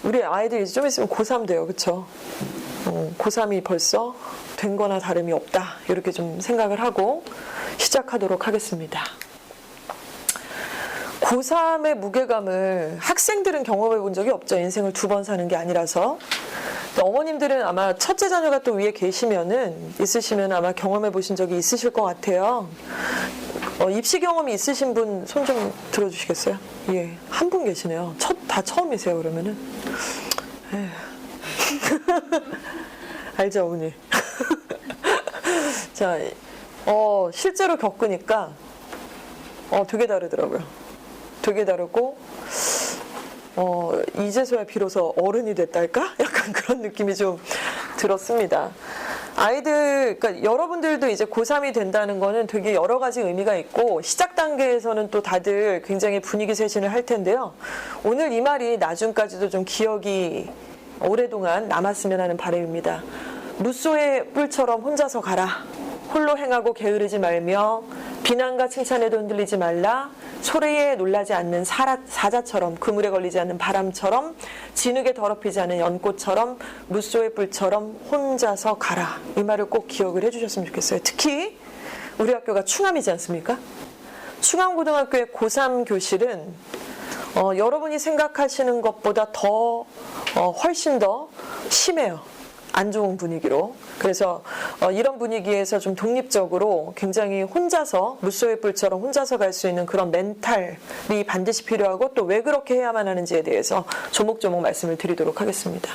우리 아이들이 좀 있으면 고3 돼요. 그쵸? 고3이 벌써 된 거나 다름이 없다. 이렇게 좀 생각을 하고 시작하도록 하겠습니다. 고3의 무게감을 학생들은 경험해 본 적이 없죠. 인생을 2번 사는 게 아니라서. 어머님들은 아마 첫째 자녀가 또 위에 있으시면 아마 경험해 보신 적이 있으실 것 같아요. 입시 경험이 있으신 분 손 좀 들어주시겠어요? 예, 한 분 계시네요. 다 처음이세요, 그러면은? 알죠, 어머니? 자, 실제로 겪으니까, 되게 다르더라고요. 되게 다르고, 이제서야 비로소 어른이 됐달까? 약간 그런 느낌이 좀 들었습니다. 그러니까 여러분들도 이제 고3이 된다는 거는 되게 여러 가지 의미가 있고, 시작 단계에서는 또 다들 굉장히 분위기 쇄신을 할 텐데요. 오늘 이 말이 나중까지도 좀 기억이 오랫동안 남았으면 하는 바람입니다. 무소의 뿔처럼 혼자서 가라. 홀로 행하고 게으르지 말며 비난과 칭찬에도 흔들리지 말라. 소리에 놀라지 않는 사자처럼, 그물에 걸리지 않는 바람처럼, 진흙에 더럽히지 않은 연꽃처럼, 무소의 뿔처럼 혼자서 가라. 이 말을 꼭 기억을 해주셨으면 좋겠어요. 특히 우리 학교가 충암이지 않습니까? 충암고등학교의 고3 교실은 여러분이 생각하시는 것보다 훨씬 더 심해요. 안 좋은 분위기로. 그래서 이런 분위기에서 좀 독립적으로 굉장히 혼자서 무소의 뿔처럼 혼자서 갈 수 있는 그런 멘탈이 반드시 필요하고, 또 왜 그렇게 해야만 하는지에 대해서 조목조목 말씀을 드리도록 하겠습니다.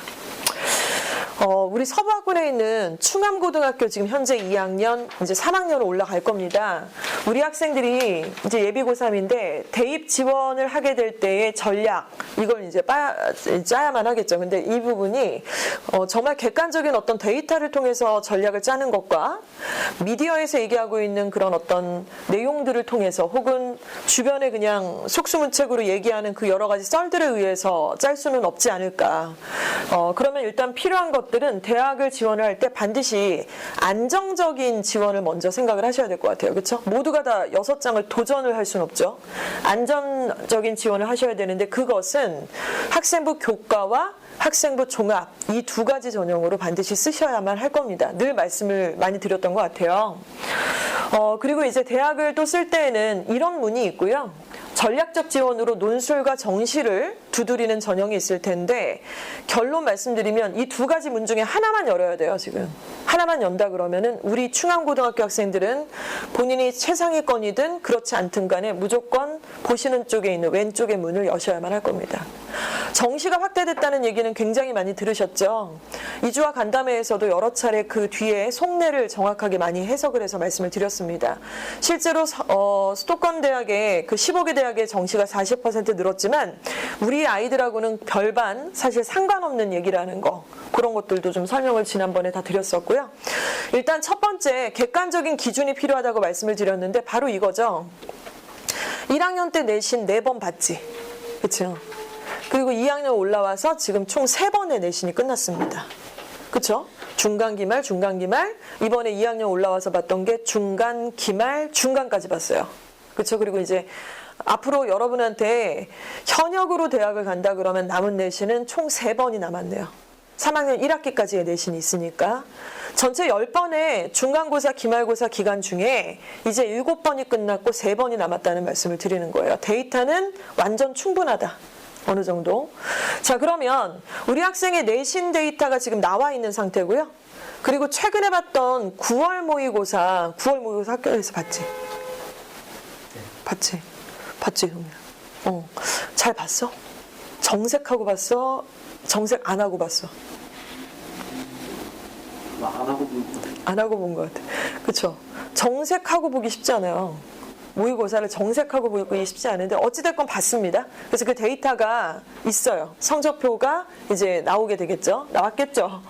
우리 서부학군에 있는 충암고등학교 지금 현재 2학년, 이제 3학년으로 올라갈 겁니다. 우리 학생들이 이제 예비 고3인데 대입 지원을 하게 될 때의 전략, 이걸 이제 짜야만 하겠죠. 근데 이 부분이 정말 객관적인 어떤 데이터를 통해서 전략을 짜는 것과 미디어에서 얘기하고 있는 그런 어떤 내용들을 통해서, 혹은 주변에 그냥 속수무책으로 얘기하는 그 여러 가지 썰들에 의해서 짤 수는 없지 않을까. 그러면 일단 필요한 것들은 대학을 지원을 할 때 반드시 안정적인 지원을 먼저 생각을 하셔야 될 것 같아요. 그렇죠? 모두가 다 6장을 도전을 할 수는 없죠. 안정적인 지원을 하셔야 되는데, 그것은 학생부 교과와 학생부 종합, 이 2가지 전형으로 반드시 쓰셔야만 할 겁니다. 늘 말씀을 많이 드렸던 것 같아요. 그리고 이제 대학을 또 쓸 때에는 이런 문이 있고요. 전략적 지원으로 논술과 정시를 두드리는 전형이 있을 텐데, 결론 말씀드리면 이 2가지 문 중에 하나만 열어야 돼요. 지금 하나만 연다 그러면은 우리 충암고등학교 학생들은 본인이 최상위권이든 그렇지 않든 간에 무조건 보시는 쪽에 있는 왼쪽의 문을 여셔야만 할 겁니다. 정시가 확대됐다는 얘기는 굉장히 많이 들으셨죠. 이주와 간담회에서도 여러 차례 그 뒤에 속내를 정확하게 많이 해석을 해서 말씀을 드렸습니다. 실제로 수도권 대학의 그 15개 대학의 정시가 40% 늘었지만 우리 아이들하고는 별반 사실 상관없는 얘기라는 거, 그런 것들도 좀 설명을 지난번에 다 드렸었고요. 일단 첫 번째 객관적인 기준이 필요하다고 말씀을 드렸는데 바로 이거죠. 1학년 때 내신 4번 봤지, 그렇죠? 그리고 2학년 올라와서 지금 총 3번의 내신이 끝났습니다. 그렇죠? 중간, 기말, 중간, 기말. 이번에 2학년 올라와서 봤던 게 중간, 기말, 중간까지 봤어요. 그렇죠? 그리고 이제 앞으로 여러분한테 현역으로 대학을 간다 그러면 남은 내신은 총 3번이 남았네요. 3학년 1학기까지의 내신이 있으니까 전체 10번의 중간고사, 기말고사 기간 중에 이제 7번이 끝났고 3번이 남았다는 말씀을 드리는 거예요. 데이터는 완전 충분하다. 어느 정도. 자, 그러면 우리 학생의 내신 데이터가 지금 나와 있는 상태고요. 그리고 최근에 봤던 9월 모의고사 학교에서 봤지? 봤지? 봤지? 잘 봤어? 정색하고 봤어? 정색 안 하고 봤어? 안 하고 본 것 같아. 그쵸? 정색하고 보기 쉽지 않아요. 모의고사를 정색하고 보기 쉽지 않은데 어찌됐건 봤습니다. 그래서 그 데이터가 있어요. 성적표가 이제 나오게 되겠죠. 나왔겠죠.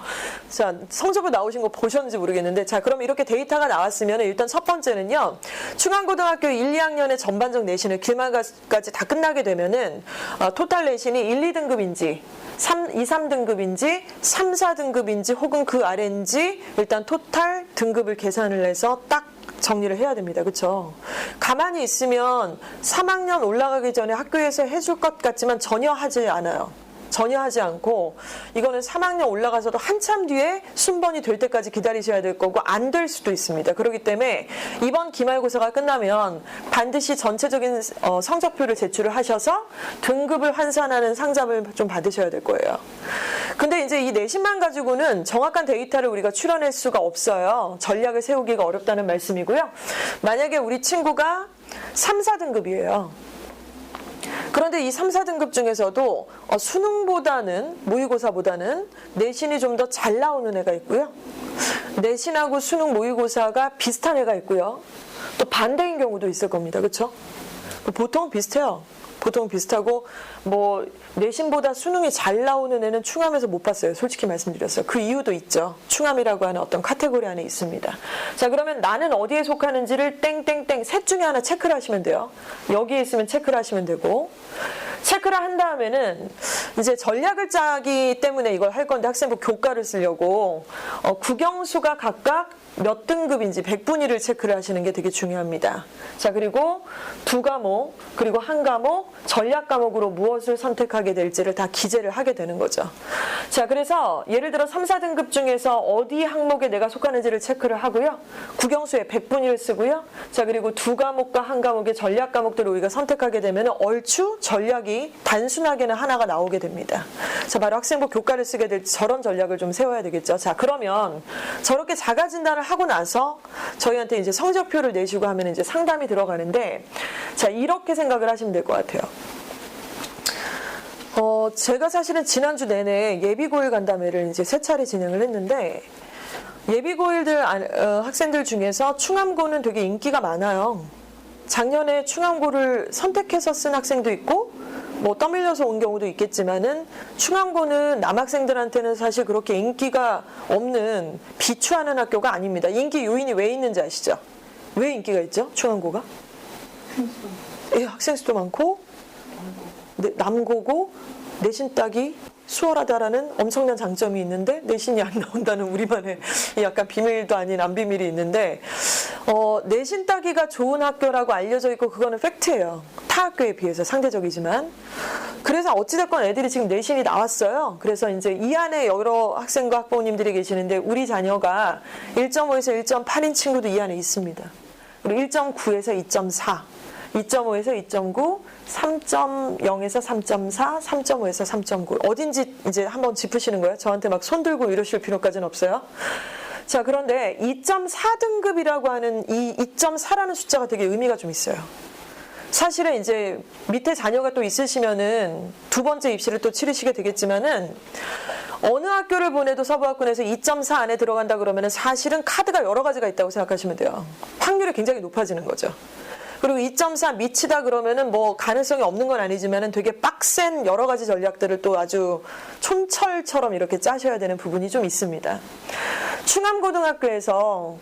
자, 성적표 나오신 거 보셨는지 모르겠는데, 자, 그럼 이렇게 데이터가 나왔으면 일단 첫 번째는요, 충암고등학교 1, 2학년의 전반적 내신을 기말까지 다 끝나게 되면은 토탈 내신이 1, 2등급인지 2, 3등급인지 3, 4등급인지 혹은 그 아래인지 일단 토탈 등급을 계산을 해서 딱 정리를 해야 됩니다. 그렇죠? 가만히 있으면 3학년 올라가기 전에 학교에서 해줄 것 같지만 전혀 하지 않아요. 전혀 하지 않고 이거는 3학년 올라가서도 한참 뒤에 순번이 될 때까지 기다리셔야 될 거고 안 될 수도 있습니다. 그렇기 때문에 이번 기말고사가 끝나면 반드시 전체적인 성적표를 제출을 하셔서 등급을 환산하는 상담을 좀 받으셔야 될 거예요. 근데 이제 이 내신만 가지고는 정확한 데이터를 우리가 추려낼 수가 없어요. 전략을 세우기가 어렵다는 말씀이고요. 만약에 우리 친구가 3, 4등급이에요. 그런데 이 3, 4등급 중에서도 수능보다는 모의고사보다는 내신이 좀 더 잘 나오는 애가 있고요. 내신하고 수능 모의고사가 비슷한 애가 있고요. 또 반대인 경우도 있을 겁니다. 그렇죠? 보통 비슷해요. 보통 비슷하고 뭐 내신보다 수능이 잘 나오는 애는 충암에서 못 봤어요. 솔직히 말씀드렸어요. 그 이유도 있죠. 충암이라고 하는 어떤 카테고리 안에 있습니다. 자, 그러면 나는 어디에 속하는지를 땡땡땡 셋 중에 하나 체크를 하시면 돼요. 여기에 있으면 체크를 하시면 되고, 체크를 한 다음에는 이제 전략을 짜기 때문에 이걸 할 건데 학생부 교과를 쓰려고 국영수가 각각 몇 등급인지 100분위를 체크를 하시는 게 되게 중요합니다. 자, 그리고 두 과목 그리고 한 과목 전략 과목으로 무엇을 선택하게 될지를 다 기재를 하게 되는 거죠. 자, 그래서 예를 들어 3, 4등급 중에서 어디 항목에 내가 속하는지를 체크를 하고요. 국영수에 100분위를 쓰고요. 자, 그리고 두 과목과 한 과목의 전략 과목들을 우리가 선택하게 되면 얼추 전략이 단순하게는 하나가 나오게 됩니다. 자, 바로 학생부 교과를 쓰게 될 저런 전략을 좀 세워야 되겠죠. 자, 그러면 저렇게 자가 진단을 하고 나서 저희한테 이제 성적표를 내시고 하면 이제 상담이 들어가는데, 자, 이렇게 생각을 하시면 될 것 같아요. 제가 사실은 지난주 내내 예비고일 간담회를 이제 3차례 진행을 했는데, 예비고일들 학생들 중에서 충암고는 되게 인기가 많아요. 작년에 충암고를 선택해서 쓴 학생도 있고, 뭐 떠밀려서 온 경우도 있겠지만은 충암고는 남학생들한테는 사실 그렇게 인기가 없는 비추하는 학교가 아닙니다. 인기 요인이 왜 있는지 아시죠? 왜 인기가 있죠? 충암고가? 예, 학생 수도 많고 남고고 내신 따기 수월하다라는 엄청난 장점이 있는데 내신이 안 나온다는 우리만의 약간 비밀도 아닌 안 비밀이 있는데, 내신 따기가 좋은 학교라고 알려져 있고 그거는 팩트예요. 타 학교에 비해서 상대적이지만. 그래서 어찌됐건 애들이 지금 내신이 나왔어요. 그래서 이제 이 안에 여러 학생과 학부모님들이 계시는데 우리 자녀가 1.5에서 1.8인 친구도 이 안에 있습니다. 그리고 1.9에서 2.4, 2.5에서 2.9, 3.0에서 3.4, 3.5에서 3.9. 어딘지 이제 한번 짚으시는 거예요. 저한테 막 손 들고 이러실 필요까지는 없어요. 자, 그런데 2.4등급이라고 하는 이 2.4라는 숫자가 되게 의미가 좀 있어요. 사실은 이제 밑에 자녀가 또 있으시면은 두 번째 입시를 또 치르시게 되겠지만은 어느 학교를 보내도 서부학군에서 2.4 안에 들어간다 그러면은 사실은 카드가 여러 가지가 있다고 생각하시면 돼요. 확률이 굉장히 높아지는 거죠. 그리고 2.4 미치다 그러면은 뭐 가능성이 없는 건 아니지만은 되게 빡센 여러 가지 전략들을 또 아주 촌철처럼 이렇게 짜셔야 되는 부분이 좀 있습니다. 충암고등학교에서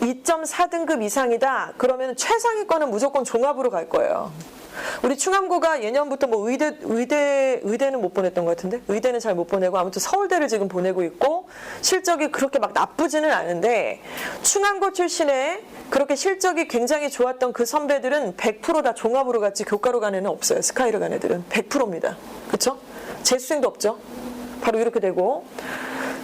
2.4등급 이상이다 그러면 최상위권은 무조건 종합으로 갈 거예요. 우리 충암고가 예년부터 뭐 의대는 못 보냈던 것 같은데, 의대는 잘 못 보내고 아무튼 서울대를 지금 보내고 있고 실적이 그렇게 막 나쁘지는 않은데, 충암고 출신의 그렇게 실적이 굉장히 좋았던 그 선배들은 100% 다 종합으로 갔지 교과로 간 애는 없어요. 스카이를 간 애들은 100%입니다. 그렇죠? 재수생도 없죠. 바로 이렇게 되고,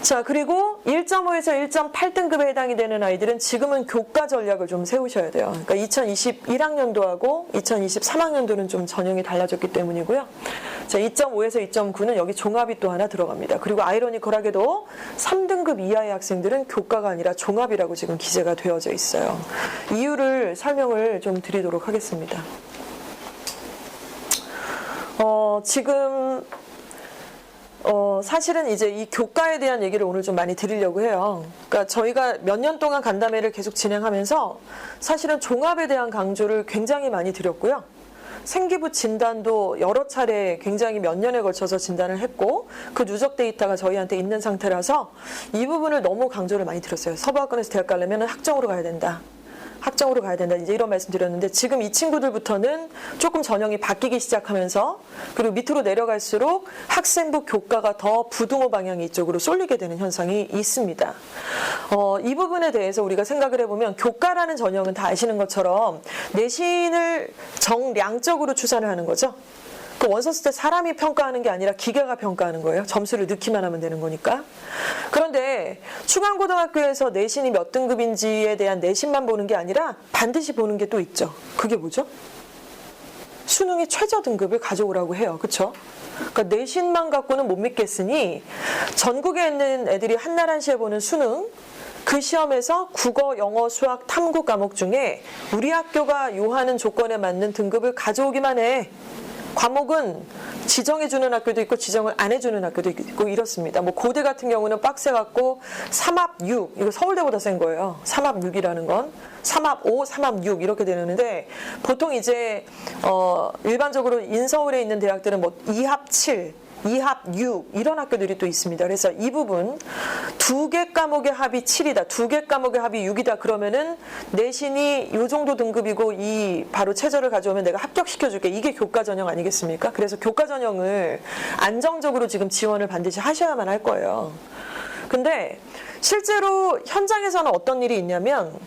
자, 그리고 1.5에서 1.8등급에 해당이 되는 아이들은 지금은 교과 전략을 좀 세우셔야 돼요. 그러니까 2021학년도하고 2023학년도는 좀 전형이 달라졌기 때문이고요. 자, 2.5에서 2.9는 여기 종합이 또 하나 들어갑니다. 그리고 아이러니컬하게도 3등급 이하의 학생들은 교과가 아니라 종합이라고 지금 기재가 되어져 있어요. 이유를 설명을 좀 드리도록 하겠습니다. 지금 사실은 이제 이 교과에 대한 얘기를 오늘 좀 많이 드리려고 해요. 그러니까 저희가 몇 년 동안 간담회를 계속 진행하면서 사실은 종합에 대한 강조를 굉장히 많이 드렸고요. 생기부 진단도 여러 차례 굉장히 몇 년에 걸쳐서 진단을 했고 그 누적 데이터가 저희한테 있는 상태라서 이 부분을 너무 강조를 많이 드렸어요. 서부학군에서 대학 가려면 학정으로 가야 된다. 학정으로 가야 된다. 이제 이런 말씀 드렸는데 지금 이 친구들부터는 조금 전형이 바뀌기 시작하면서 그리고 밑으로 내려갈수록 학생부 교과가 더 부등호 방향이 이쪽으로 쏠리게 되는 현상이 있습니다. 이 부분에 대해서 우리가 생각을 해보면 교과라는 전형은 다 아시는 것처럼 내신을 정량적으로 추산을 하는 거죠. 그 원서 쓸 때 사람이 평가하는 게 아니라 기계가 평가하는 거예요. 점수를 넣기만 하면 되는 거니까. 그런데 충암고등학교에서 내신이 몇 등급인지에 대한 내신만 보는 게 아니라 반드시 보는 게 또 있죠. 그게 뭐죠? 수능의 최저 등급을 가져오라고 해요. 그렇죠? 그러니까 내신만 갖고는 못 믿겠으니 전국에 있는 애들이 한날 한시에 보는 수능, 그 시험에서 국어, 영어, 수학, 탐구 과목 중에 우리 학교가 요하는 조건에 맞는 등급을 가져오기만 해. 과목은 지정해주는 학교도 있고 지정을 안 해주는 학교도 있고 이렇습니다. 뭐 고대 같은 경우는 빡세갖고 3합 6, 이거 서울대보다 센 거예요. 3합 6이라는 건 3합 5, 3합 6 이렇게 되는데 보통 이제 일반적으로 인서울에 있는 대학들은 뭐 2합 7, 2합 6 이런 학교들이 또 있습니다. 그래서 이 부분 2개 과목의 합이 7이다. 2개 과목의 합이 6이다. 그러면은 내신이 요 정도 등급이고 이 바로 최저를 가져오면 내가 합격시켜줄게. 이게 교과 전형 아니겠습니까? 그래서 교과 전형을 안정적으로 지금 지원을 반드시 하셔야만 할 거예요. 근데 실제로 현장에서는 어떤 일이 있냐면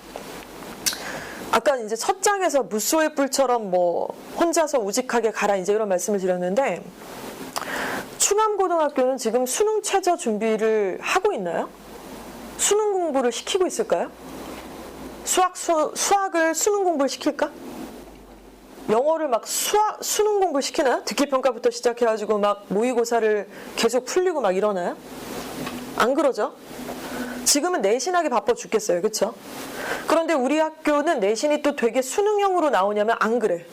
아까 이제 첫 장에서 무소의 뿔처럼 뭐 혼자서 우직하게 가라 이제 이런 말씀을 드렸는데 충암고등학교는 지금 수능 최저 준비를 하고 있나요? 수능 공부를 시키고 있을까요? 수학을 수능 공부를 시킬까? 영어를 막 수능 공부를 시키나요? 듣기평가부터 시작해가지고 막 모의고사를 계속 풀리고 막 이러나요? 안 그러죠? 지금은 내신하기 바빠 죽겠어요. 그렇죠? 그런데 우리 학교는 내신이 또 되게 수능형으로 나오냐면 안 그래.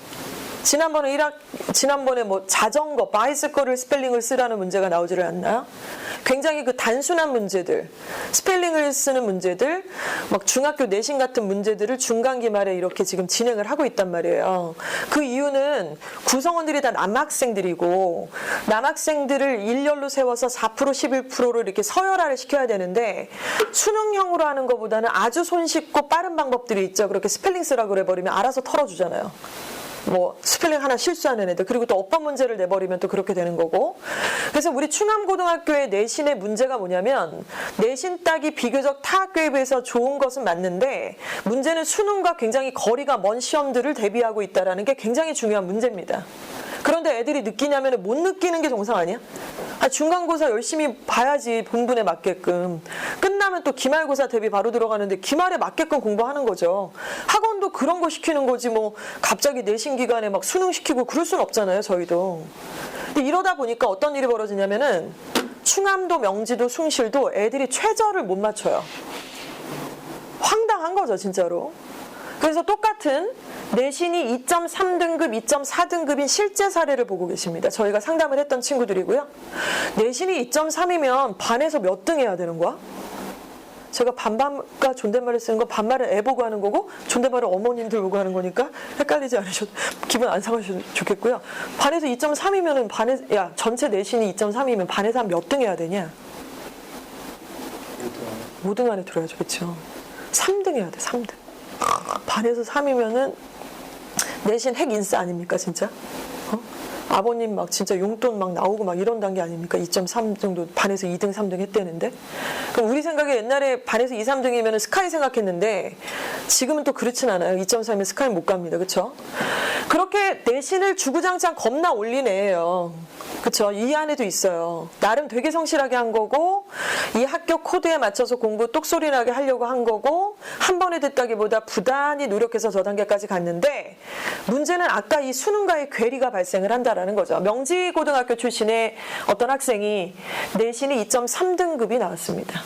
지난번에 뭐 자전거, 바이스커를 스펠링을 쓰라는 문제가 나오지를 않나요? 굉장히 그 단순한 문제들, 스펠링을 쓰는 문제들, 막 중학교 내신 같은 문제들을 중간 기말에 이렇게 지금 진행을 하고 있단 말이에요. 그 이유는 구성원들이 다 남학생들이고 남학생들을 일렬로 세워서 4%, 11%를 이렇게 서열화를 시켜야 되는데 수능형으로 하는 것보다는 아주 손쉽고 빠른 방법들이 있죠. 그렇게 스펠링 쓰라고 그래버리면 알아서 털어주잖아요. 뭐 스펠링 하나 실수하는 애들, 그리고 또 어법 문제를 내버리면 또 그렇게 되는 거고. 그래서 우리 충암고등학교의 내신의 문제가 뭐냐면 내신 따기 비교적 타 학교에 비해서 좋은 것은 맞는데 문제는 수능과 굉장히 거리가 먼 시험들을 대비하고 있다는 게 굉장히 중요한 문제입니다. 그런데 애들이 느끼냐면 못 느끼는 게 정상 아니야? 중간고사 열심히 봐야지 본분에 맞게끔. 끝나면 또 기말고사 대비 바로 들어가는데 기말에 맞게끔 공부하는 거죠. 학원도 그런 거 시키는 거지 뭐 갑자기 내신 기간에 막 수능 시키고 그럴 순 없잖아요. 저희도. 근데 이러다 보니까 어떤 일이 벌어지냐면은 충암도 명지도 숭실도 애들이 최저를 못 맞춰요. 황당한 거죠 진짜로. 그래서 똑같은 내신이 2.3등급, 2.4등급인 실제 사례를 보고 계십니다. 저희가 상담을 했던 친구들이고요. 내신이 2.3이면 반에서 몇 등 해야 되는 거야? 제가 반반과 존댓말을 쓰는 거 반말을 애 보고 하는 거고 존댓말을 어머님들 보고 하는 거니까 헷갈리지 않으셔도 기분 안 상하셔도 좋겠고요. 반에서 2.3이면은 야 전체 내신이 2.3이면 반에서 한 몇 등 해야 되냐? 5등 안에 들어야죠. 그렇죠? 3등 해야 돼. 3등. 반에서 3이면은 내신 핵 인싸 아닙니까 진짜? 아버님 막 진짜 용돈 막 나오고 막 이런 단계 아닙니까? 2.3 정도 반에서 2등 3등 했대는데. 그럼 우리 생각에 옛날에 반에서 2, 3등이면 스카이 생각했는데 지금은 또 그렇진 않아요. 2.3이면 스카이 못 갑니다. 그렇죠? 그렇게 내신을 주구장창 겁나 올린 애예요. 그렇죠? 이 안에도 있어요. 나름 되게 성실하게 한 거고 이 학교 코드에 맞춰서 공부 똑소리 나게 하려고 한 거고 한 번에 듣다기보다 부단히 노력해서 저 단계까지 갔는데 문제는 아까 이 수능과의 괴리가 발생을 한다라는 거죠. 명지고등학교 출신의 어떤 학생이 내신이 2.3등급이 나왔습니다.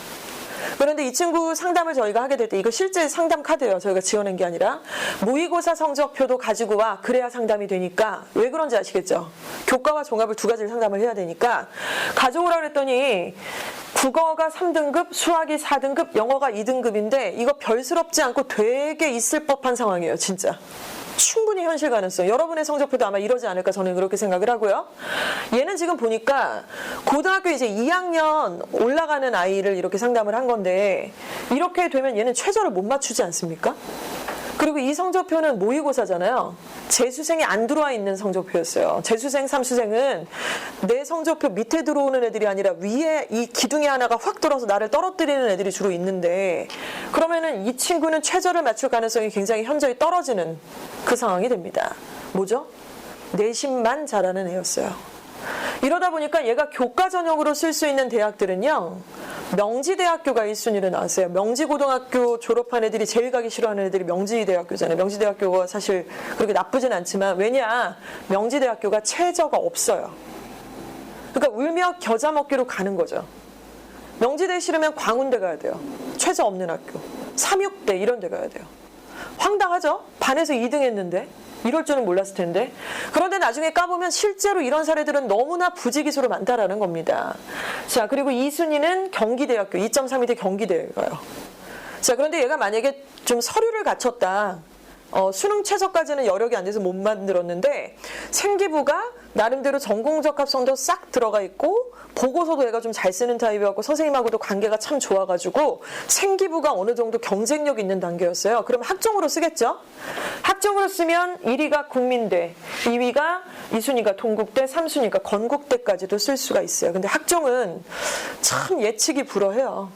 그런데 이 친구 상담을 저희가 하게 될 때 이거 실제 상담 카드예요. 저희가 지어낸 게 아니라 모의고사 성적표도 가지고 와. 그래야 상담이 되니까. 왜 그런지 아시겠죠? 교과와 종합을 두 가지를 상담을 해야 되니까 가져오라 그랬더니 국어가 3등급, 수학이 4등급, 영어가 2등급인데 이거 별스럽지 않고 되게 있을 법한 상황이에요. 진짜. 충분히 현실 가능성. 여러분의 성적표도 아마 이러지 않을까 저는 그렇게 생각을 하고요. 얘는 지금 보니까 고등학교 이제 2학년 올라가는 아이를 이렇게 상담을 한 건데 이렇게 되면 얘는 최저를 못 맞추지 않습니까? 그리고 이 성적표는 모의고사잖아요. 재수생이 안 들어와 있는 성적표였어요. 재수생, 삼수생은 내 성적표 밑에 들어오는 애들이 아니라 위에 이 기둥이 하나가 확 들어서 나를 떨어뜨리는 애들이 주로 있는데 그러면은 이 친구는 최저를 맞출 가능성이 굉장히 현저히 떨어지는 그 상황이 됩니다. 뭐죠? 내신만 잘하는 애였어요. 이러다 보니까 얘가 교과 전형으로 쓸 수 있는 대학들은요, 명지대학교가 1순위로 나왔어요. 명지고등학교 졸업한 애들이 제일 가기 싫어하는 애들이 명지대학교잖아요. 명지대학교가 사실 그렇게 나쁘진 않지만, 왜냐, 명지대학교가 최저가 없어요. 그러니까 울며 겨자 먹기로 가는 거죠. 명지대 싫으면 광운대 가야 돼요. 최저 없는 학교. 삼육대 이런 데 가야 돼요. 황당하죠? 반에서 2등 했는데. 이럴 줄은 몰랐을 텐데. 그런데 나중에 까보면 실제로 이런 사례들은 너무나 부지기수로 많다라는 겁니다. 자, 그리고 2순위는 경기대학교, 2.32대 경기대에 가요. 자, 그런데 얘가 만약에 좀 서류를 갖췄다. 수능 최저까지는 여력이 안 돼서 못 만들었는데, 생기부가 나름대로 전공적 합성도 싹 들어가 있고, 보고서도 얘가 좀 잘 쓰는 타입이었고, 선생님하고도 관계가 참 좋아가지고 생기부가 어느 정도 경쟁력 있는 단계였어요. 그럼 학종으로 쓰겠죠? 학종으로 쓰면 1위가 국민대, 2위가 2순위가 동국대, 3순위가 건국대까지도 쓸 수가 있어요. 근데 학종은 참 예측이 불허해요.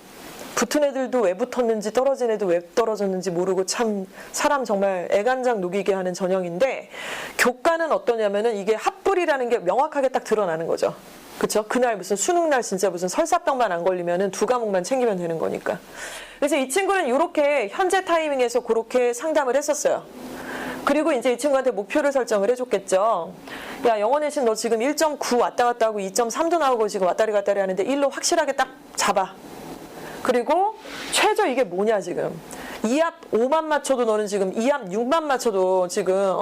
붙은 애들도 왜 붙었는지 떨어진 애도 왜 떨어졌는지 모르고 참 사람 정말 애간장 녹이게 하는 전형인데, 교과는 어떠냐면은 이게 합불이라는 게 명확하게 딱 드러나는 거죠. 그쵸? 그날 무슨 수능날 진짜 무슨 설사병만 안 걸리면은 2과목만 챙기면 되는 거니까. 그래서 이 친구는 이렇게 현재 타이밍에서 그렇게 상담을 했었어요. 그리고 이제 이 친구한테 목표를 설정을 해줬겠죠. 야, 영어 내신 너 지금 1.9 왔다 갔다 하고 2.3도 나오고 지금 왔다리 갔다리 하는데 1로 확실하게 딱 잡아. 그리고 최저 이게 뭐냐 지금. 2합 5만 맞춰도 너는 지금 2합 6만 맞춰도 지금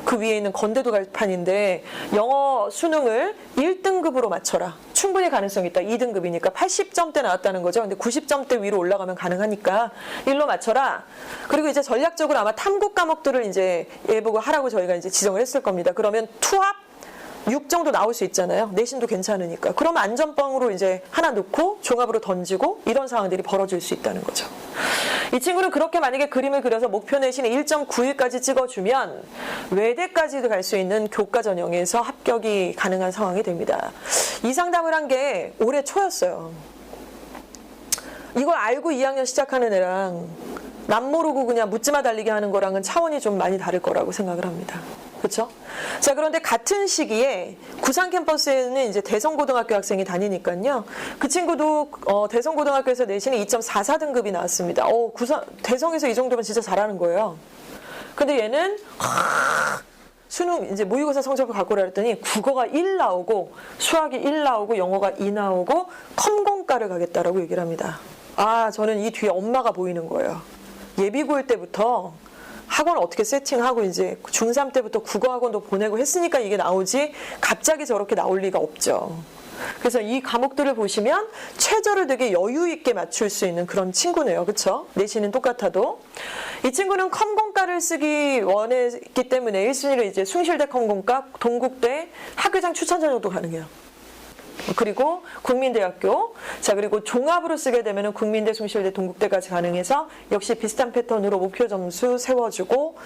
그 위에 있는 건대도 갈 판인데, 영어 수능을 1등급으로 맞춰라. 충분히 가능성이 있다. 2등급이니까 80점대 나왔다는 거죠. 근데 90점대 위로 올라가면 가능하니까 1로 맞춰라. 그리고 이제 전략적으로 아마 탐구 과목들을 이제 얘 보고 하라고 저희가 이제 지정을 했을 겁니다. 그러면 투합 6 정도 나올 수 있잖아요. 내신도 괜찮으니까. 그럼 안전빵으로 이제 하나 넣고 종합으로 던지고 이런 상황들이 벌어질 수 있다는 거죠. 이 친구는 그렇게 만약에 그림을 그려서 목표 내신에 1.91까지 찍어주면 외대까지도 갈 수 있는 교과 전형에서 합격이 가능한 상황이 됩니다. 이 상담을 한 게 올해 초였어요. 이걸 알고 2학년 시작하는 애랑 남 모르고 그냥 묻지마 달리기 하는 거랑은 차원이 좀 많이 다를 거라고 생각을 합니다. 그렇죠? 자, 그런데 같은 시기에 구산 캠퍼스에는 이제 대성고등학교 학생이 다니니까요. 그 친구도 대성고등학교에서 내신에 2.44등급이 나왔습니다. 대성에서 이 정도면 진짜 잘하는 거예요. 근데 얘는 수능 이제 모의고사 성적을 갖고 오라 했더니 국어가 1 나오고 수학이 1 나오고 영어가 2 나오고 컴공과를 가겠다라고 얘기를 합니다. 아, 저는 이 뒤에 엄마가 보이는 거예요. 예비고일 때부터 학원 어떻게 세팅하고 이제 중3 때부터 국어학원도 보내고 했으니까 이게 나오지, 갑자기 저렇게 나올 리가 없죠. 그래서 이 과목들을 보시면 최저를 되게 여유 있게 맞출 수 있는 그런 친구네요. 그렇죠? 내신은 똑같아도. 이 친구는 컴공과를 쓰기 원했기 때문에 1순위로 이제 숭실대 컴공과, 동국대 학교장 추천 전형도 가능해요. 그리고 국민대학교, 자, 그리고 종합으로 쓰게 되면 국민대, 숭실대, 동국대까지 가능해서 역시 비슷한 패턴으로 목표 점수 세워주고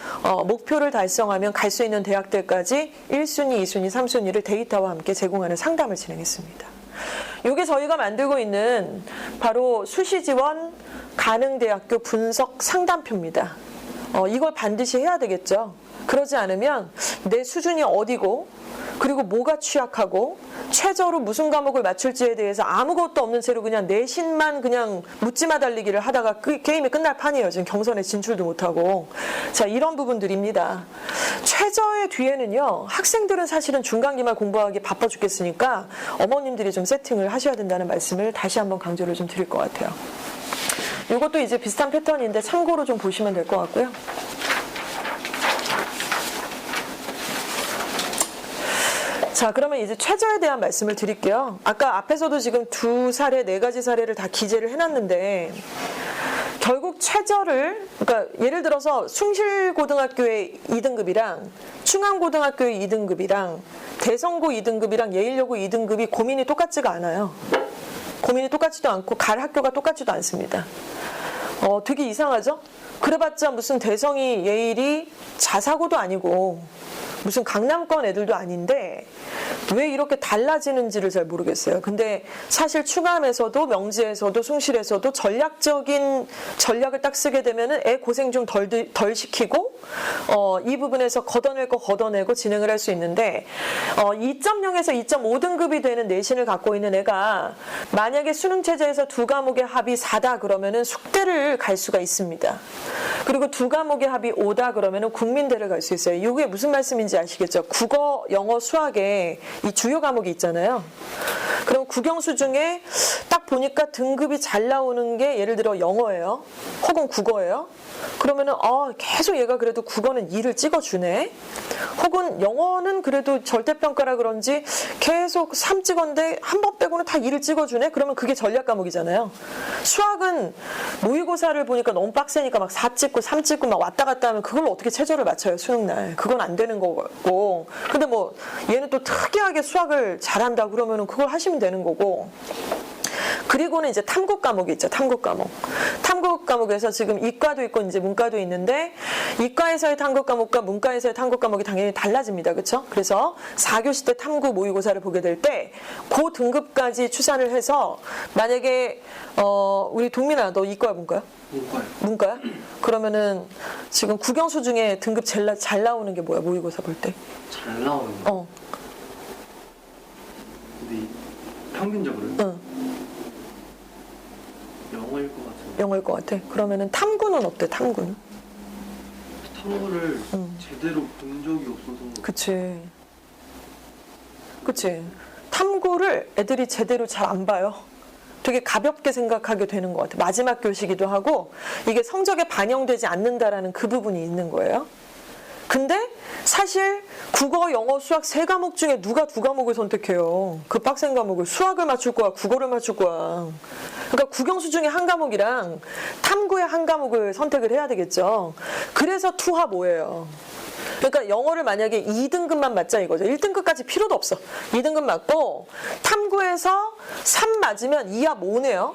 목표를 달성하면 갈 수 있는 대학들까지 1순위, 2순위, 3순위를 데이터와 함께 제공하는 상담을 진행했습니다. 이게 저희가 만들고 있는 바로 수시지원 가능대학교 분석 상담표입니다. 이걸 반드시 해야 되겠죠. 그러지 않으면 내 수준이 어디고, 그리고 뭐가 취약하고 최저로 무슨 과목을 맞출지에 대해서 아무것도 없는 채로 그냥 내신만 그냥 묻지마 달리기를 하다가 그 게임이 끝날 판이에요. 지금 경선에 진출도 못하고. 자, 이런 부분들입니다. 최저의 뒤에는요, 학생들은 사실은 중간기말 공부하기 바빠 죽겠으니까 어머님들이 좀 세팅을 하셔야 된다는 말씀을 다시 한번 강조를 좀 드릴 것 같아요. 이것도 이제 비슷한 패턴인데 참고로 좀 보시면 될 것 같고요. 자, 그러면 이제 최저에 대한 말씀을 드릴게요. 아까 앞에서도 지금 2사례, 4가지 사례를 다 기재를 해놨는데, 결국 최저를, 그러니까 예를 들어서 숭실고등학교의 2등급이랑 충암고등학교의 2등급이랑 대성고 2등급이랑 예일여고 2등급이 고민이 똑같지가 않아요. 고민이 똑같지도 않고 갈 학교가 똑같지도 않습니다. 되게 이상하죠? 그래봤자 무슨 대성이, 예일이 자사고도 아니고 무슨 강남권 애들도 아닌데 왜 이렇게 달라지는지를 잘 모르겠어요. 근데 사실 추감에서도 명지에서도 숭실에서도 전략적인 전략을 딱 쓰게 되면은 애 고생 좀 덜 시키고 이 부분에서 걷어낼 거 걷어내고 진행을 할 수 있는데 2.0에서 2.5등급이 되는 내신을 갖고 있는 애가 만약에 수능 체제에서 두 과목의 합이 4다 그러면은 숙대를 갈 수가 있습니다. 그리고 두 과목의 합이 5다 그러면은 국민대를 갈 수 있어요. 이게 무슨 말씀인지 아시겠죠? 국어, 영어, 수학에 이 주요 과목이 있잖아요. 그럼 국영수 중에 딱 보니까 등급이 잘 나오는 게 예를 들어 영어예요. 혹은 국어예요. 그러면은 계속 얘가 그래도 국어는 2를 찍어주네. 혹은 영어는 그래도 절대평가라 그런지 계속 3 찍었는데 한 번 빼고는 다 2를 찍어주네. 그러면 그게 전략 과목이잖아요. 수학은 모의고사를 보니까 너무 빡세니까 막 4 찍고 3 찍고 막 왔다 갔다 하면 그걸로 어떻게 최저를 맞춰요, 수능날. 그건 안 되는 거고. 근데 뭐 얘는 또 특이하게 수학을 잘한다 그러면은 그걸 하시면 되는 거고. 그리고는 이제 탐구 과목이 있죠. 탐구 과목. 탐구 과목에서 지금 이과도 있고 이제 문과도 있는데 이과에서의 탐구 과목과 문과에서의 탐구 과목이 당연히 달라집니다. 그렇죠? 그래서 4교시 때 탐구 모의고사를 보게 될 때 그 등급까지 추산을 해서 만약에 우리 동민아 너 이과야 문과야? 문과요. 문과야? 그러면은 지금 국영수 중에 등급 제일 잘 나오는 게 뭐야? 모의고사 볼 때? 잘 나오는 거. 근데 평균적으로요? 응. 영어일 것 같은데. 영어일 것 같아. 그러면은 탐구는 어때? 탐구는? 탐구를 제대로 본 적이 없어서. 그치. 그치. 탐구를 애들이 제대로 잘 안 봐요. 되게 가볍게 생각하게 되는 것 같아. 마지막 교시기도 하고 이게 성적에 반영되지 않는다라는 그 부분이 있는 거예요. 근데 사실 국어, 영어, 수학 세 과목 중에 누가 두 과목을 선택해요? 그 빡센 과목을. 수학을 맞출 거야? 국어를 맞출 거야? 그러니까 국영수 중에 한 과목이랑 탐구의 한 과목을 선택을 해야 되겠죠. 그래서 투하 뭐예요? 그러니까 영어를 만약에 2등급만 맞자 이거죠. 1등급까지 필요도 없어. 2등급 맞고 탐구에서 3 맞으면 2합 5네요.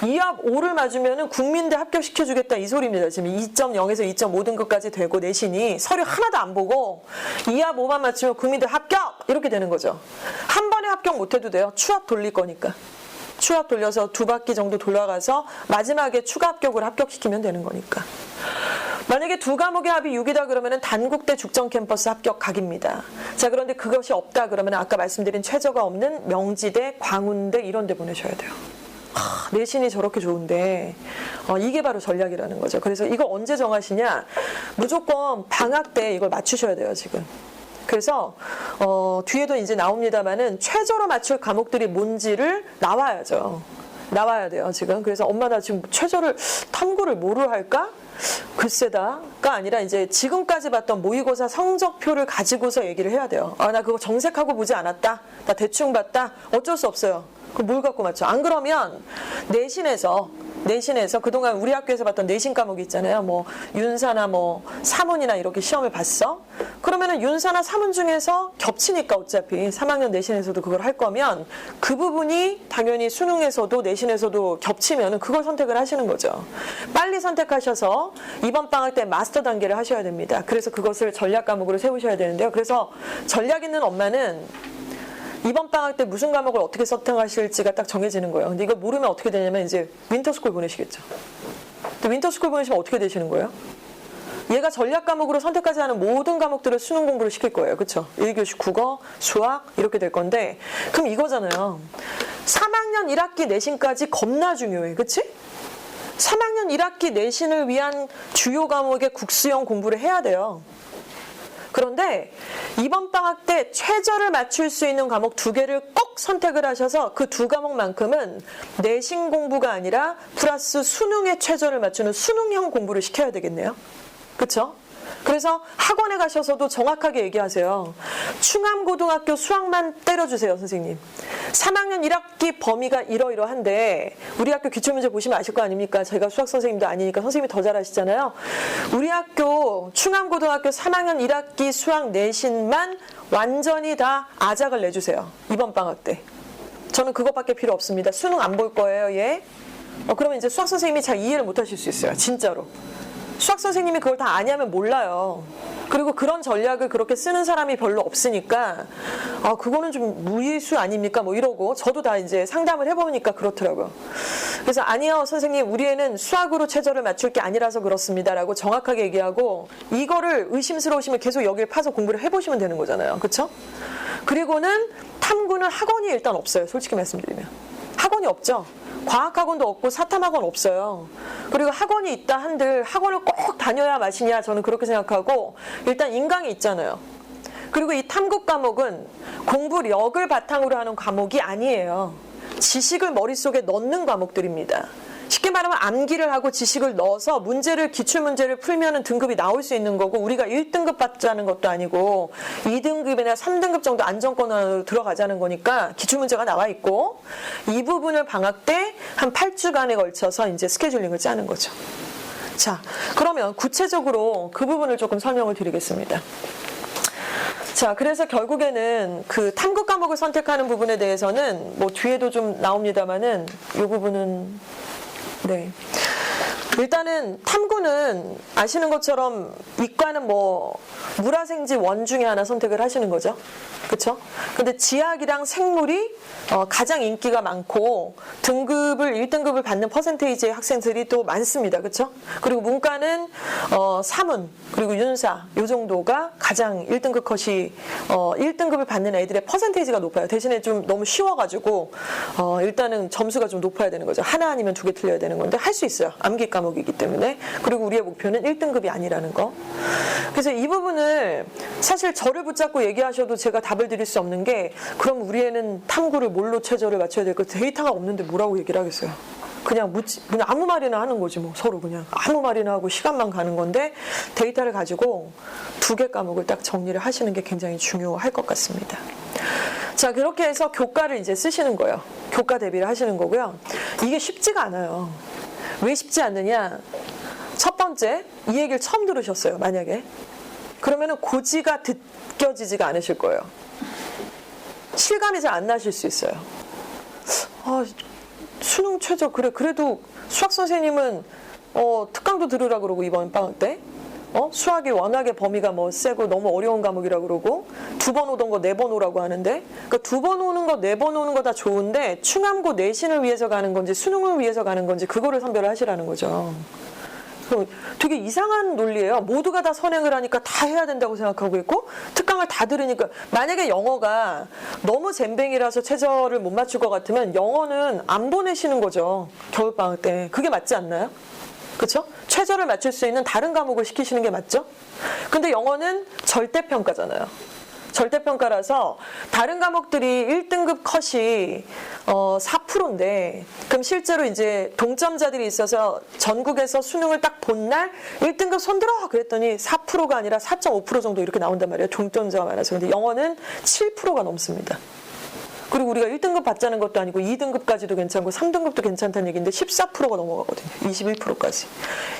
2합 5를 맞으면 국민대 합격시켜주겠다 이 소리입니다. 지금 2.0에서 2.5등급까지 되고 내신이 서류 하나도 안 보고 2합 5만 맞추면 국민대 합격! 이렇게 되는 거죠. 한 번에 합격 못해도 돼요. 추합 돌릴 거니까. 추합 돌려서 2바퀴 정도 돌아가서 마지막에 추가 합격을 합격시키면 되는 거니까. 만약에 두 과목의 합이 6이다 그러면 단국대 죽전 캠퍼스 합격 각입니다. 자, 그런데 그것이 없다 그러면 아까 말씀드린 최저가 없는 명지대, 광운대 이런 데 보내셔야 돼요. 내신이 저렇게 좋은데 이게 바로 전략이라는 거죠. 그래서 이거 언제 정하시냐? 무조건 방학 때 이걸 맞추셔야 돼요, 지금. 그래서 뒤에도 이제 나옵니다만은 최저로 맞출 과목들이 뭔지를 나와야죠. 나와야 돼요, 지금. 그래서 엄마 나 지금 최저를 탐구를 뭐로 할까? 글쎄다가 아니라 이제 지금까지 봤던 모의고사 성적표를 가지고서 얘기를 해야 돼요. 나 그거 정색하고 보지 않았다. 나 대충 봤다. 어쩔 수 없어요. 그럼 뭘 갖고 맞춰? 안 그러면 내신에서 그동안 우리 학교에서 봤던 내신 과목이 있잖아요. 뭐 윤사나 뭐 사문이나 이렇게 시험을 봤어. 그러면은 윤사나 사문 중에서 겹치니까 어차피 3학년 내신에서도 그걸 할 거면 그 부분이 당연히 수능에서도 내신에서도 겹치면은 그걸 선택을 하시는 거죠. 빨리 선택하셔서 이번 방학 때 마스터 단계를 하셔야 됩니다. 그래서 그것을 전략 과목으로 세우셔야 되는데요. 그래서 전략 있는 엄마는 이번 방학 때 무슨 과목을 어떻게 선택하실지가 딱 정해지는 거예요. 근데 이걸 모르면 어떻게 되냐면 이제 윈터스쿨 보내시겠죠. 근데 윈터스쿨 보내시면 어떻게 되시는 거예요? 얘가 전략 과목으로 선택하지 않은 모든 과목들을 수능 공부를 시킬 거예요. 그렇죠? 1교시 국어, 수학 이렇게 될 건데 그럼 이거잖아요. 3학년 1학기 내신까지 겁나 중요해. 그치? 3학년 1학기 내신을 위한 주요 과목의 국수형 공부를 해야 돼요. 그런데 이번 방학 때 최저를 맞출 수 있는 과목 2개를 꼭 선택을 하셔서 그 2 과목만큼은 내신 공부가 아니라 플러스 수능에 최저를 맞추는 수능형 공부를 시켜야 되겠네요. 그렇죠? 그래서 학원에 가셔서도 정확하게 얘기하세요. 충암고등학교 수학만 때려주세요, 선생님. 3학년 1학기 범위가 이러이러한데 우리 학교 기출문제 보시면 아실 거 아닙니까? 제가 수학 선생님도 아니니까 선생님이 더 잘 아시잖아요. 우리 학교 충암고등학교 3학년 1학기 수학 내신만 완전히 다 아작을 내주세요. 이번 방학 때. 저는 그것밖에 필요 없습니다. 수능 안 볼 거예요, 얘. 그러면 이제 수학 선생님이 잘 이해를 못 하실 수 있어요. 진짜로. 수학 선생님이 그걸 다 아냐면 몰라요. 그리고 그런 전략을 그렇게 쓰는 사람이 별로 없으니까 그거는 좀 무리수 아닙니까? 뭐 이러고 저도 다 이제 상담을 해보니까 그렇더라고요. 그래서 아니요 선생님 우리 애는 수학으로 최저를 맞출 게 아니라서 그렇습니다라고 정확하게 얘기하고 이거를 의심스러우시면 계속 여기를 파서 공부를 해보시면 되는 거잖아요. 그렇죠? 그리고는 탐구는 학원이 일단 없어요. 솔직히 말씀드리면. 학원이 없죠. 과학학원도 없고 사탐학원 없어요. 그리고 학원이 있다 한들 학원을 꼭 다녀야 마시냐 저는 그렇게 생각하고 일단 인강이 있잖아요. 그리고 이 탐구 과목은 공부력을 바탕으로 하는 과목이 아니에요. 지식을 머릿속에 넣는 과목들입니다. 쉽게 말하면 암기를 하고 지식을 넣어서 문제를 기출문제를 풀면은 등급이 나올 수 있는 거고 우리가 1등급 받자는 것도 아니고 2등급이나 3등급 정도 안정권으로 들어가자는 거니까 기출문제가 나와 있고 이 부분을 방학 때 한 8주간에 걸쳐서 이제 스케줄링을 짜는 거죠. 자, 그러면 구체적으로 그 부분을 조금 설명을 드리겠습니다. 자, 그래서 결국에는 그 탐구 과목을 선택하는 부분에 대해서는 뭐 뒤에도 좀 나옵니다만은 이 부분은 네. 일단은 탐구는 아시는 것처럼 이과는 뭐 물화생지 원 중에 하나 선택을 하시는 거죠. 그렇죠? 근데 지학이랑 생물이 가장 인기가 많고 등급을 1등급을 받는 퍼센테이지의 학생들이 또 많습니다. 그렇죠? 그리고 문과는 사문 그리고 윤사 요 정도가 가장 1등급 컷이 1등급을 받는 애들의 퍼센테이지가 높아요. 대신에 좀 너무 쉬워가지고 일단은 점수가 좀 높아야 되는 거죠. 하나 아니면 두 개 틀려야 되는 건데 할 수 있어요. 암기 과목이기 때문에. 그리고 우리의 목표는 1등급이 아니라는 거. 그래서 이 부분을 사실 저를 붙잡고 얘기하셔도 제가 답을 드릴 수 없는 게 그럼 우리 애는 탐구를 뭘로 최저를 맞춰야 될까? 데이터가 없는데 뭐라고 얘기를 하겠어요. 그냥 아무 말이나 하는 거지 뭐 서로 그냥 아무 말이나 하고 시간만 가는 건데 데이터를 가지고 두 개 과목을 딱 정리를 하시는 게 굉장히 중요할 것 같습니다. 자, 그렇게 해서 교과를 이제 쓰시는 거예요. 교과 대비를 하시는 거고요. 이게 쉽지가 않아요. 왜 쉽지 않느냐? 첫 번째, 이 얘기를 처음 들으셨어요. 만약에 그러면은 고지가 느껴지지가 않으실 거예요. 실감이 잘 안 나실 수 있어요. 수능 최저 그래도 수학 선생님은 특강도 들으라 그러고 이번 방학 때 수학이 워낙에 범위가 뭐 세고 너무 어려운 과목이라 그러고 2번 오던 거 4번 오라고 하는데 그러니까 2번 오는 거 4번 오는 거 다 좋은데 충암고 내신을 위해서 가는 건지 수능을 위해서 가는 건지 그거를 선별을 하시라는 거죠. 되게 이상한 논리예요. 모두가 다 선행을 하니까 다 해야 된다고 생각하고 있고 특강을 다 들으니까 만약에 영어가 너무 젬뱅이라서 최저를 못 맞출 것 같으면 영어는 안 보내시는 거죠. 겨울방학 때. 그게 맞지 않나요? 그렇죠? 최저를 맞출 수 있는 다른 과목을 시키시는 게 맞죠? 근데 영어는 절대평가잖아요. 절대평가라서 다른 과목들이 1등급 컷이 4%인데 그럼 실제로 이제 동점자들이 있어서 전국에서 수능을 딱 본 날 1등급 손들어 그랬더니 4%가 아니라 4.5% 정도 이렇게 나온단 말이에요. 동점자가 많아서. 근데 영어는 7%가 넘습니다. 그리고 우리가 1등급 받자는 것도 아니고 2등급까지도 괜찮고 3등급도 괜찮다는 얘기인데 14%가 넘어가거든요. 21%까지.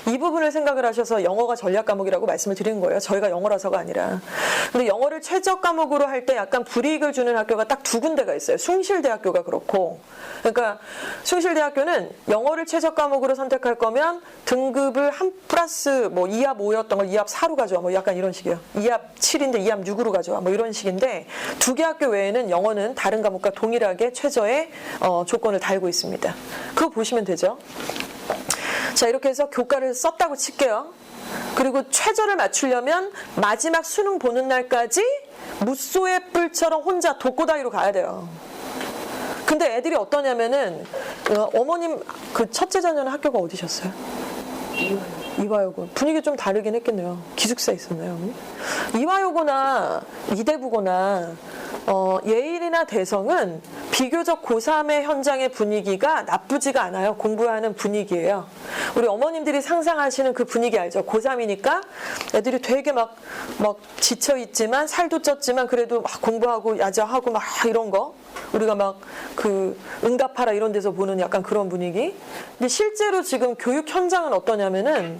이 부분을 생각을 하셔서 영어가 전략 과목이라고 말씀을 드린 거예요. 저희가 영어라서가 아니라. 근데 영어를 최저 과목으로 할 때 약간 불이익을 주는 학교가 딱 두 군데가 있어요. 숭실대학교가 그렇고. 그러니까 숭실대학교는 영어를 최저 과목으로 선택할 거면 등급을 한 플러스 뭐 2합 5였던 걸 2합 4로 가져와 뭐 약간 이런 식이에요. 2합 7인데 2합 6으로 가져와 뭐 이런 식인데 두 개 학교 외에는 영어는 다른 과목과 동일하게 최저의 조건을 달고 있습니다. 그거 보시면 되죠. 자, 이렇게 해서 교과를 썼다고 칠게요. 그리고 최저를 맞추려면 마지막 수능 보는 날까지 무소의 뿔처럼 혼자 독고다이로 가야 돼요. 근데 애들이 어떠냐면은 어머님 그 첫째 자녀는 학교가 어디셨어요? 이화여고. 분위기 좀 다르긴 했겠네요. 기숙사 있었나요? 이화여고나 이대부거나 예일이나 대성은 비교적 고3의 현장의 분위기가 나쁘지가 않아요. 공부하는 분위기예요. 우리 어머님들이 상상하시는 그 분위기 알죠? 고3이니까 애들이 되게 막 지쳐있지만 살도 쪘지만 그래도 막 공부하고 야자하고 막 이런 거 우리가 막 그 응답하라 이런 데서 보는 약간 그런 분위기. 근데 실제로 지금 교육 현장은 어떠냐면은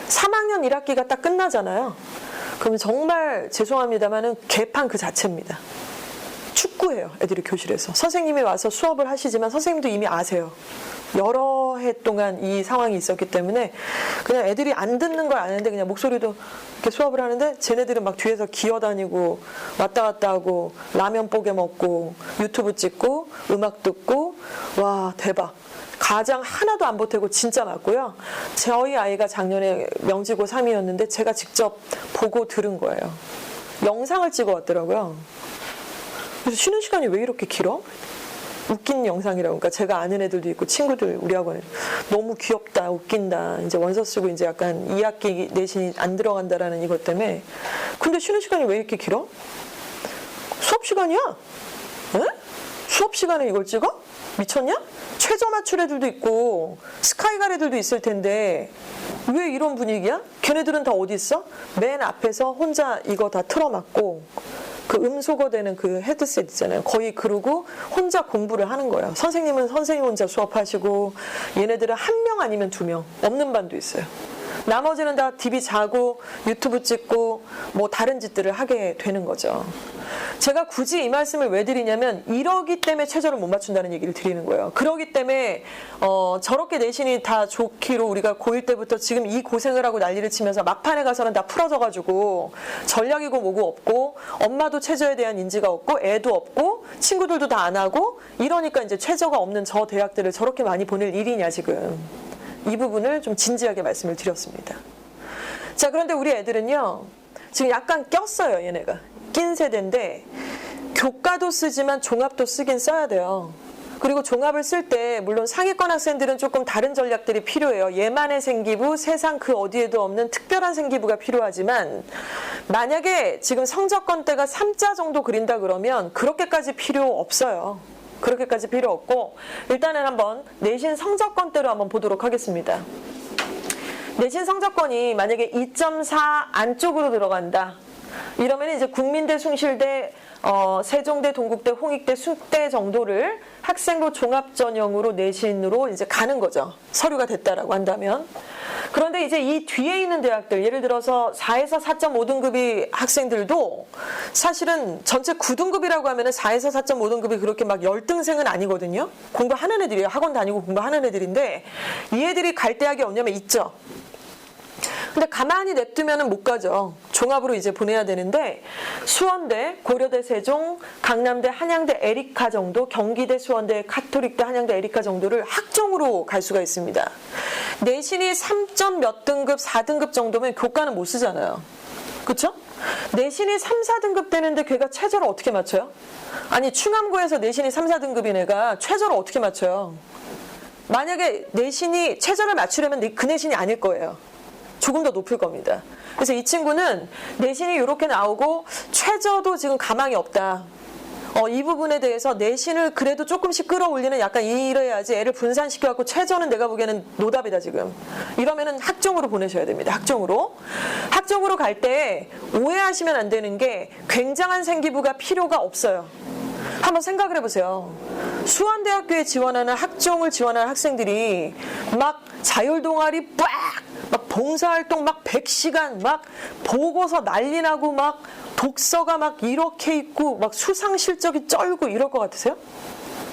3학년 1학기가 딱 끝나잖아요. 그러면 정말 죄송합니다만은 개판 그 자체입니다. 축구해요. 애들이 교실에서. 선생님이 와서 수업을 하시지만 선생님도 이미 아세요. 여러 해 동안 이 상황이 있었기 때문에 그냥 애들이 안 듣는 걸 아는데 그냥 목소리도 이렇게 수업을 하는데 쟤네들은 막 뒤에서 기어다니고 왔다 갔다 하고 라면 뽀개 먹고 유튜브 찍고 음악 듣고 와 대박. 가장 하나도 안 보태고 진짜 맞고요. 저희 아이가 작년에 명지고 3위였는데 제가 직접 보고 들은 거예요. 영상을 찍어 왔더라고요. 그래서 쉬는 시간이 왜 이렇게 길어? 웃긴 영상이라고. 그러니까 제가 아는 애들도 있고 친구들 우리 학원에 너무 귀엽다, 웃긴다. 이제 원서 쓰고 이제 약간 2학기 내신이 안 들어간다라는 이것 때문에. 근데 쉬는 시간이 왜 이렇게 길어? 수업 시간이야? 에? 수업 시간에 이걸 찍어? 미쳤냐? 최저 맞출 애들도 있고 스카이갈 애들도 있을 텐데 왜 이런 분위기야? 걔네들은 다 어디 있어? 맨 앞에서 혼자 이거 다 틀어막고 그 음소거되는 그 헤드셋 있잖아요. 거의 그러고 혼자 공부를 하는 거예요. 선생님은 선생님 혼자 수업하시고 얘네들은 1명 아니면 2명 없는 반도 있어요. 나머지는 다 TV 자고 유튜브 찍고 뭐 다른 짓들을 하게 되는 거죠. 제가 굳이 이 말씀을 왜 드리냐면 이러기 때문에 최저를 못 맞춘다는 얘기를 드리는 거예요. 그러기 때문에 저렇게 내신이 다 좋기로 우리가 고1 때부터 지금 이 고생을 하고 난리를 치면서 막판에 가서는 다 풀어져가지고 전략이고 뭐고 없고 엄마도 최저에 대한 인지가 없고 애도 없고 친구들도 다 안 하고 이러니까 이제 최저가 없는 저 대학들을 저렇게 많이 보낼 일이냐 지금. 이 부분을 좀 진지하게 말씀을 드렸습니다. 자, 그런데 우리 애들은요 지금 약간 꼈어요. 얘네가 낀 세대인데 교과도 쓰지만 종합도 쓰긴 써야 돼요. 그리고 종합을 쓸 때 물론 상위권 학생들은 조금 다른 전략들이 필요해요. 얘만의 생기부, 세상 그 어디에도 없는 특별한 생기부가 필요하지만 만약에 지금 성적권대가 3자 정도 그린다 그러면 그렇게까지 필요 없어요. 그렇게까지 필요 없고 일단은 한번 내신 성적권대로 한번 보도록 하겠습니다. 내신 성적권이 만약에 2.4 안쪽으로 들어간다. 이러면 이제 국민대, 숭실대, 세종대, 동국대, 홍익대, 숭대 정도를 학생부 종합 전형으로 내신으로 이제 가는 거죠. 서류가 됐다라고 한다면. 그런데 이제 이 뒤에 있는 대학들, 예를 들어서 4에서 4.5등급이 학생들도 사실은 전체 9등급이라고 하면은 4에서 4.5등급이 그렇게 막 열등생은 아니거든요. 공부하는 애들이에요. 학원 다니고 공부하는 애들인데 이 애들이 갈 대학이 없냐면 있죠. 근데 가만히 냅두면은 못 가죠. 종합으로 이제 보내야 되는데 수원대, 고려대 세종, 강남대, 한양대 에리카 정도, 경기대, 수원대, 카톨릭대, 한양대 에리카 정도를 학종으로 갈 수가 있습니다. 내신이 3점 몇 등급, 4등급 정도면 교과는 못 쓰잖아요. 그렇죠? 내신이 3, 4등급 되는데 걔가 최저를 어떻게 맞춰요? 아니 충암고에서 내신이 3, 4등급인 애가 최저를 어떻게 맞춰요? 만약에 내신이 최저를 맞추려면 그 내신이 아닐 거예요. 조금 더 높을 겁니다. 그래서 이 친구는 내신이 이렇게 나오고 최저도 지금 가망이 없다. 이 부분에 대해서 내신을 그래도 조금씩 끌어올리는 약간 이래야지 애를 분산시켜갖고 최저는 내가 보기에는 노답이다 지금. 이러면은 학종으로 보내셔야 됩니다. 학종으로. 학종으로 갈 때 오해하시면 안 되는 게 굉장한 생기부가 필요가 없어요. 한번 생각을 해보세요. 수원대학교에 지원하는 학종을 지원하는 학생들이 막 자율동아리 막 봉사활동 막 100시간 막 보고서 난리 나고 막 독서가 막 이렇게 있고 막 수상 실적이 쩔고 이럴 것 같으세요?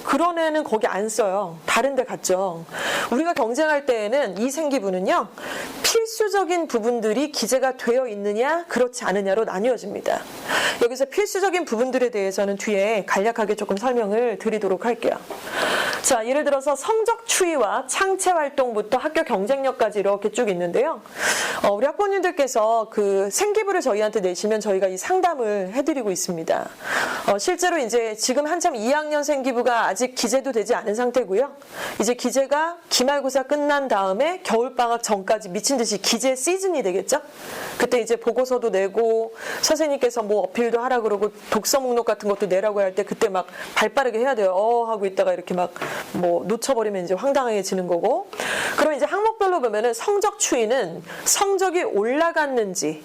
그런 애는 거기 안 써요. 다른 데 갔죠. 우리가 경쟁할 때에는 이 생기부는요. 필수적인 부분들이 기재가 되어 있느냐 그렇지 않느냐로 나뉘어집니다. 여기서 필수적인 부분들에 대해서는 뒤에 간략하게 조금 설명을 드리도록 할게요. 자, 예를 들어서 성적 추이와 창체 활동부터 학교 경쟁력까지 이렇게 쭉 있는데요. 우리 학부모님들께서 그 생기부를 저희한테 내시면 저희가 이 상담을 해드리고 있습니다. 실제로 이제 지금 한참 2학년 생기부가 아직 기재도 되지 않은 상태고요. 이제 기재가 기말고사 끝난 다음에 겨울방학 전까지 미친 듯이 기재 시즌이 되겠죠? 그때 이제 보고서도 내고 선생님께서 뭐 어필도 하라 그러고 독서 목록 같은 것도 내라고 할 때 그때 막 발빠르게 해야 돼요. 하고 있다가 이렇게 막 뭐 놓쳐버리면 이제 황당해지는 거고. 그럼 이제 항목별로 보면은 성적 추이는 성적이 올라갔는지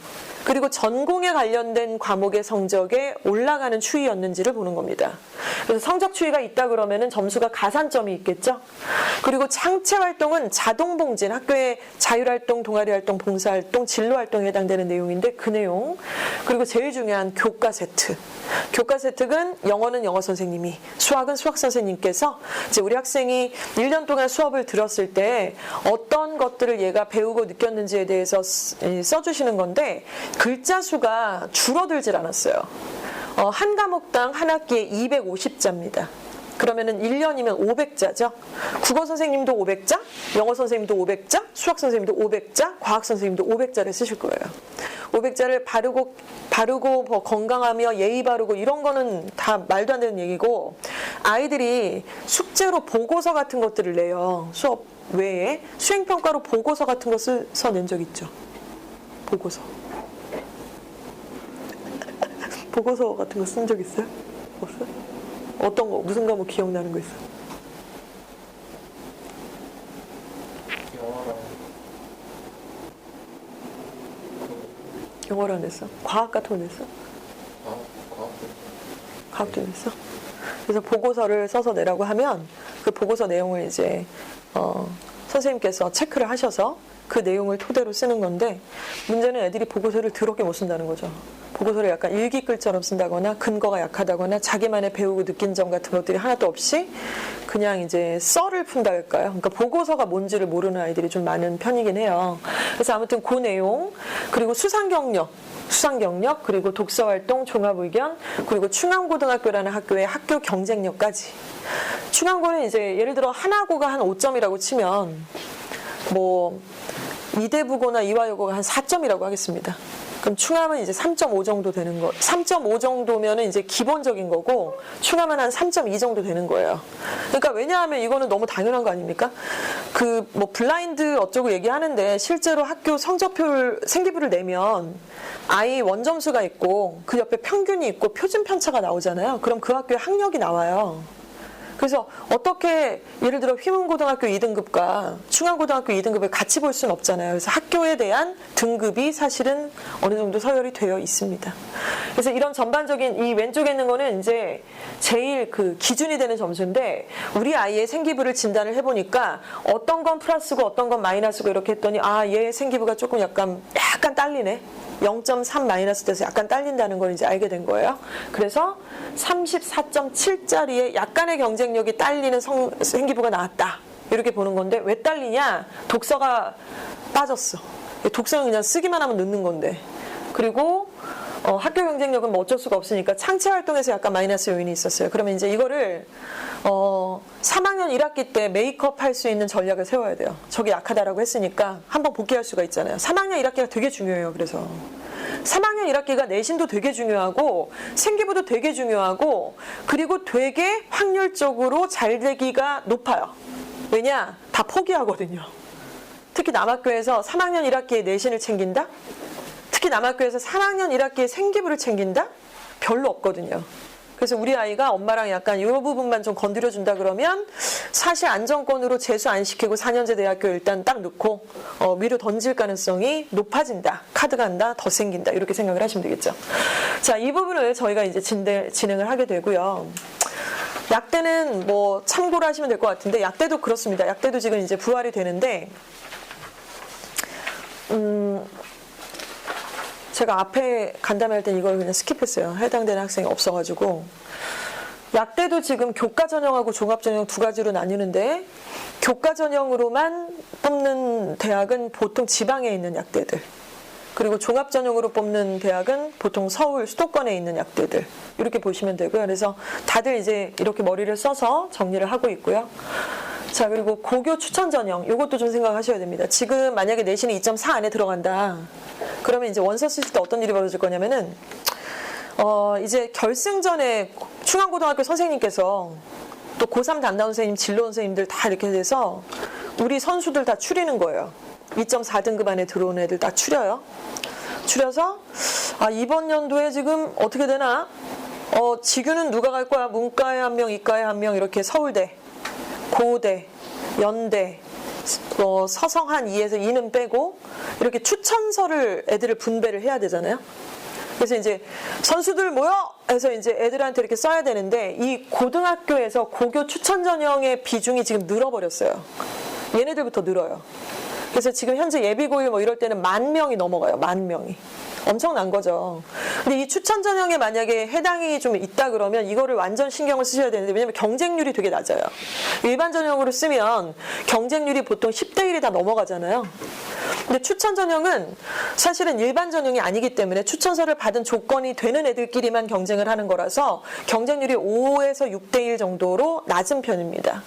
그리고 전공에 관련된 과목의 성적에 올라가는 추이였는지를 보는 겁니다. 그래서 성적 추이가 있다 그러면은 점수가 가산점이 있겠죠. 그리고 창체 활동은 자동봉진, 학교의 자율활동, 동아리활동, 봉사활동, 진로활동에 해당되는 내용인데 그 내용. 그리고 제일 중요한 교과 세트. 교과 세특은 영어는 영어 선생님이, 수학은 수학 선생님께서 이제 우리 학생이 1년 동안 수업을 들었을 때 어떤 것들을 얘가 배우고 느꼈는지에 대해서 써주시는 건데 글자 수가 줄어들질 않았어요. 한 과목당 한 학기에 250자입니다. 그러면은 1년이면 500자죠. 국어 선생님도 500자, 영어 선생님도 500자, 수학 선생님도 500자, 과학 선생님도 500자를 쓰실 거예요. 500자를 바르고 뭐 건강하며 예의 바르고 이런 거는 다 말도 안 되는 얘기고, 아이들이 숙제로 보고서 같은 것들을 내요. 수업 외에 수행평가로 보고서 같은 거 써서 낸 적 있죠. 보고서. 보고서 같은 거 쓴 적 있어요? 없어요? 어떤 거, 무슨 과목 기억나는 거 있어요? 영어를 안 냈어? 과학 같은 거 냈어? 과학도 냈어? 그래서 보고서를 써서 내라고 하면 그 보고서 내용을 이제 선생님께서 체크를 하셔서 그 내용을 토대로 쓰는 건데, 문제는 애들이 보고서를 더럽게 못 쓴다는 거죠. 보고서를 약간 일기글처럼 쓴다거나 근거가 약하다거나 자기만의 배우고 느낀 점 같은 것들이 하나도 없이 그냥 이제 썰을 푼다 할까요? 그러니까 보고서가 뭔지를 모르는 아이들이 좀 많은 편이긴 해요. 그래서 아무튼 그 내용, 그리고 수상경력, 그리고 독서활동, 종합의견, 그리고 충암고등학교라는 학교의 학교 경쟁력까지. 충암고는 이제 예를 들어 하나고가 한 5점이라고 치면 뭐 이대부고나 이화여고가 한 4점이라고 하겠습니다. 그럼 충암은 이제 3.5 정도 되는 거, 3.5 정도면은 이제 기본적인 거고, 충암은 한 3.2 정도 되는 거예요. 그러니까 왜냐하면 이거는 너무 당연한 거 아닙니까? 그 뭐 블라인드 어쩌고 얘기하는데 실제로 학교 성적표를, 생기부를 내면 아이 원점수가 있고 그 옆에 평균이 있고 표준 편차가 나오잖아요. 그럼 그 학교의 학력이 나와요. 그래서 어떻게 예를 들어 휘문고등학교 2등급과 충암고등학교 2등급을 같이 볼 수는 없잖아요. 그래서 학교에 대한 등급이 사실은 어느 정도 서열이 되어 있습니다. 그래서 이런 전반적인 이 왼쪽에 있는 거는 이제 제일 그 기준이 되는 점수인데, 우리 아이의 생기부를 진단을 해보니까 어떤 건 플러스고 어떤 건 마이너스고 이렇게 했더니 얘 생기부가 조금 약간 딸리네. 0.3 마이너스 돼서 약간 딸린다는 걸 이제 알게 된 거예요. 그래서 34.7짜리에 약간의 경쟁력이 딸리는 생기부가 나왔다. 이렇게 보는 건데, 왜 딸리냐? 독서가 빠졌어. 독서는 그냥 쓰기만 하면 늦는 건데. 그리고 학교 경쟁력은 뭐 어쩔 수가 없으니까 창체 활동에서 약간 마이너스 요인이 있었어요. 그러면 이제 이거를 3학년 1학기 때 메이크업 할 수 있는 전략을 세워야 돼요. 저게 약하다라고 했으니까 한번 복귀할 수가 있잖아요. 3학년 1학기가 되게 중요해요. 그래서 3학년 1학기가 내신도 되게 중요하고 생기부도 되게 중요하고, 그리고 되게 확률적으로 잘 되기가 높아요. 왜냐? 다 포기하거든요. 특히 남학교에서 3학년 1학기에 내신을 챙긴다? 특히 남학교에서 3학년 1학기에 생기부를 챙긴다? 별로 없거든요. 그래서 우리 아이가 엄마랑 약간 이 부분만 좀 건드려준다 그러면 사실 안정권으로 재수 안 시키고 4년제 대학교 일단 딱 넣고 위로 던질 가능성이 높아진다. 카드가 한다. 더 생긴다. 이렇게 생각을 하시면 되겠죠. 자, 이 부분을 저희가 이제 진행을 하게 되고요. 약대는 뭐 참고를 하시면 될 것 같은데, 약대도 그렇습니다. 약대도 지금 이제 부활이 되는데, 제가 앞에 간담회 할 땐 이걸 그냥 스킵했어요. 해당되는 학생이 없어가지고. 약대도 지금 교과 전형하고 종합 전형 두 가지로 나뉘는데, 교과 전형으로만 뽑는 대학은 보통 지방에 있는 약대들, 그리고 종합 전형으로 뽑는 대학은 보통 서울 수도권에 있는 약대들, 이렇게 보시면 되고요. 그래서 다들 이제 이렇게 머리를 써서 정리를 하고 있고요. 자, 그리고 고교 추천 전형, 이것도 좀 생각하셔야 됩니다. 지금 만약에 내신이 2.4 안에 들어간다. 그러면 이제 원서 쓰실 때 어떤 일이 벌어질 거냐면은, 이제 결승전에 충암고등학교 선생님께서 또 고3 담당 선생님, 진로 선생님들 다 이렇게 돼서 우리 선수들 다 추리는 거예요. 2.4등급 안에 들어온 애들 다 추려요. 추려서 이번 연도에 지금 어떻게 되나? 지규는 누가 갈 거야? 문과에 한 명, 이과에 한 명, 이렇게 서울대, 고대, 연대, 서성 한 2에서 2는 빼고 이렇게 추천서를 애들을 분배를 해야 되잖아요. 그래서 이제 선수들 모여 해서 이제 애들한테 이렇게 써야 되는데 이 고등학교에서 고교 추천 전형의 비중이 지금 늘어버렸어요. 얘네들부터 늘어요. 그래서 지금 현재 예비고일 뭐 이럴 때는 10,000명이 넘어가요. 10,000명이. 엄청난 거죠. 근데 이 추천 전형에 만약에 해당이 좀 있다 그러면 이거를 완전 신경을 쓰셔야 되는데, 왜냐면 경쟁률이 되게 낮아요. 일반 전형으로 쓰면 경쟁률이 보통 10대 1이 다 넘어가잖아요. 근데 추천 전형은 사실은 일반 전형이 아니기 때문에 추천서를 받은 조건이 되는 애들끼리만 경쟁을 하는 거라서 경쟁률이 5에서 6대 1 정도로 낮은 편입니다.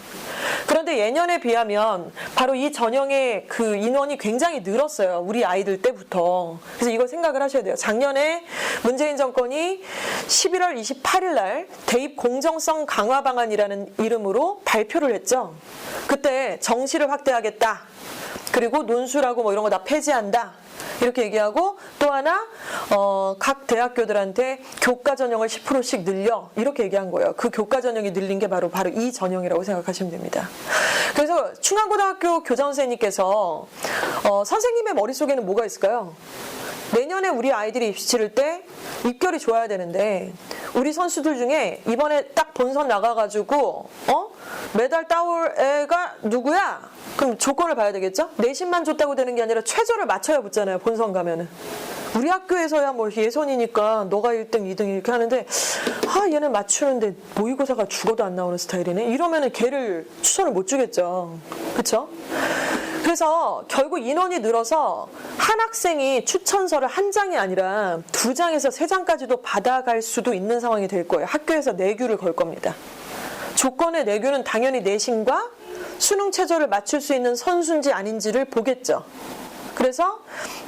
그런데 예년에 비하면 바로 이 전형의 그 인원이 굉장히 늘었어요. 우리 아이들 때부터. 그래서 이거 생각을 하셔야 돼요. 작년에 문재인 정권이 11월 28일 날 대입 공정성 강화 방안이라는 이름으로 발표를 했죠. 그때 정시를 확대하겠다. 그리고 논술하고 뭐 이런 거 다 폐지한다. 이렇게 얘기하고 또 하나 각 대학교들한테 교과 전형을 10%씩 늘려 이렇게 얘기한 거예요. 그 교과 전형이 늘린 게 바로 이 전형이라고 생각하시면 됩니다. 그래서 충안고등학교 교장 선생님께서 선생님의 머릿속에는 뭐가 있을까요? 내년에 우리 아이들이 입시 치를 때 입결이 좋아야 되는데 우리 선수들 중에 이번에 딱 본선 나가가지고 메달 따올 애가 누구야? 그럼 조건을 봐야 되겠죠? 내신만 줬다고 되는 게 아니라 최저를 맞춰야 붙잖아요. 본선 가면은. 우리 학교에서야 뭐 예선이니까 너가 1등, 2등 이렇게 하는데 얘는 맞추는데 모의고사가 죽어도 안 나오는 스타일이네. 이러면은 걔를 추천을 못 주겠죠. 그렇죠? 그래서 결국 인원이 늘어서 한 학생이 추천서를 한 장이 아니라 2장에서 3장까지도 받아갈 수도 있는 상황이 될 거예요. 학교에서 내규를 걸 겁니다. 조건의 내규는 당연히 내신과 수능 최저를 맞출 수 있는 선수인지 아닌지를 보겠죠. 그래서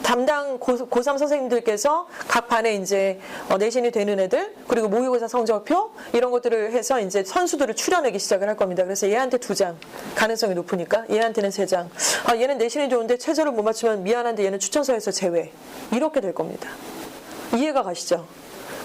담당 고3 선생님들께서 각 반에 이제 내신이 되는 애들, 그리고 모의고사 성적표 이런 것들을 해서 이제 선수들을 추려내기 시작을 할 겁니다. 그래서 얘한테 2장 가능성이 높으니까 얘한테는 3장. 얘는 내신이 좋은데 최저를 못 맞추면 미안한데 얘는 추천서에서 제외. 이렇게 될 겁니다. 이해가 가시죠?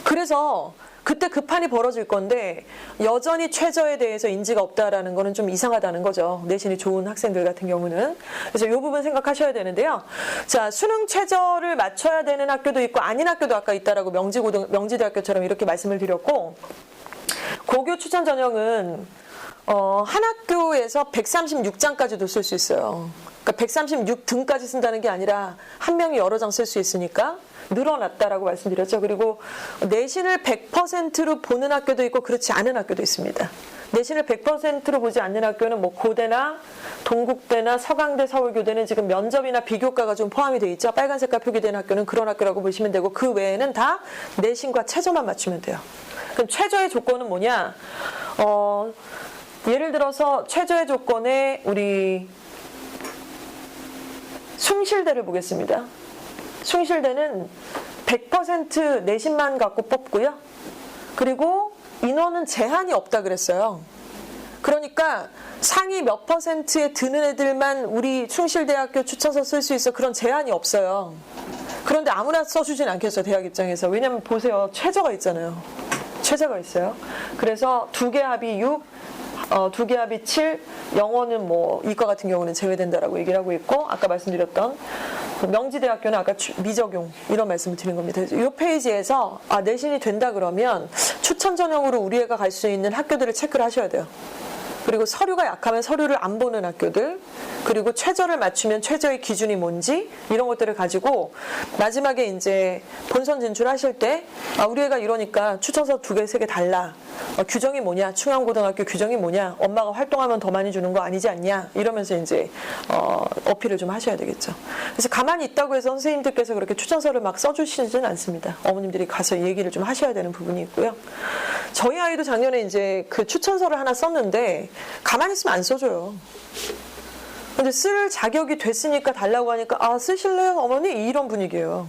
그래서 그때 그 판이 벌어질 건데 여전히 최저에 대해서 인지가 없다라는 거는 좀 이상하다는 거죠. 내신이 좋은 학생들 같은 경우는. 그래서 이 부분 생각하셔야 되는데요. 자, 수능 최저를 맞춰야 되는 학교도 있고 아닌 학교도 아까 있다라고 명지대학교처럼 이렇게 말씀을 드렸고, 고교 추천 전형은 한 학교에서 136장까지도 쓸 수 있어요. 그러니까 136등까지 쓴다는 게 아니라 한 명이 여러 장 쓸 수 있으니까 늘어났다라고 말씀드렸죠. 그리고 내신을 100%로 보는 학교도 있고 그렇지 않은 학교도 있습니다. 내신을 100%로 보지 않는 학교는 뭐 고대나 동국대나 서강대, 서울교대는 지금 면접이나 비교과가 좀 포함이 돼 있죠. 빨간 색깔 표기된 학교는 그런 학교라고 보시면 되고, 그 외에는 다 내신과 최저만 맞추면 돼요. 그럼 최저의 조건은 뭐냐? 예를 들어서 최저의 조건에 우리 숭실대를 보겠습니다. 숭실대는 100% 내신만 갖고 뽑고요. 그리고 인원은 제한이 없다 그랬어요. 그러니까 상위 몇 %에 드는 애들만 우리 숭실대학교 추천서 쓸 수 있어. 그런 제한이 없어요. 그런데 아무나 써주진 않겠죠, 대학 입장에서. 왜냐면 보세요, 최저가 있잖아요. 최저가 있어요. 그래서 2개 합이 6, 2개 합이 7, 영어는 뭐 이과 같은 경우는 제외된다라고 얘기를 하고 있고, 아까 말씀드렸던 명지대학교는 아까 미적용 이런 말씀을 드린 겁니다. 이 페이지에서 내신이 된다 그러면 추천 전형으로 우리 애가 갈 수 있는 학교들을 체크를 하셔야 돼요. 그리고 서류가 약하면 서류를 안 보는 학교들, 그리고 최저를 맞추면 최저의 기준이 뭔지 이런 것들을 가지고 마지막에 이제 본선 진출하실 때 우리 애가 이러니까 추천서 2개, 3개 달라. 규정이 뭐냐? 충안고등학교 규정이 뭐냐? 엄마가 활동하면 더 많이 주는 거 아니지 않냐? 이러면서 이제 어필을 좀 하셔야 되겠죠. 그래서 가만히 있다고 해서 선생님들께서 그렇게 추천서를 막 써주시지는 않습니다. 어머님들이 가서 얘기를 좀 하셔야 되는 부분이 있고요. 저희 아이도 작년에 이제 그 추천서를 하나 썼는데 가만히 있으면 안 써줘요. 근데 쓸 자격이 됐으니까 달라고 하니까 쓰실래요 어머니? 이런 분위기예요.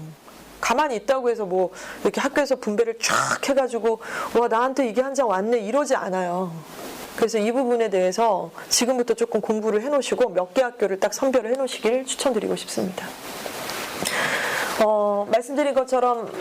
가만히 있다고 해서 뭐 이렇게 학교에서 분배를 쫙 해가지고 와 나한테 이게 한 장 왔네 이러지 않아요. 그래서 이 부분에 대해서 지금부터 조금 공부를 해놓으시고 몇 개 학교를 딱 선별을 해놓으시길 추천드리고 싶습니다. 말씀드린 것처럼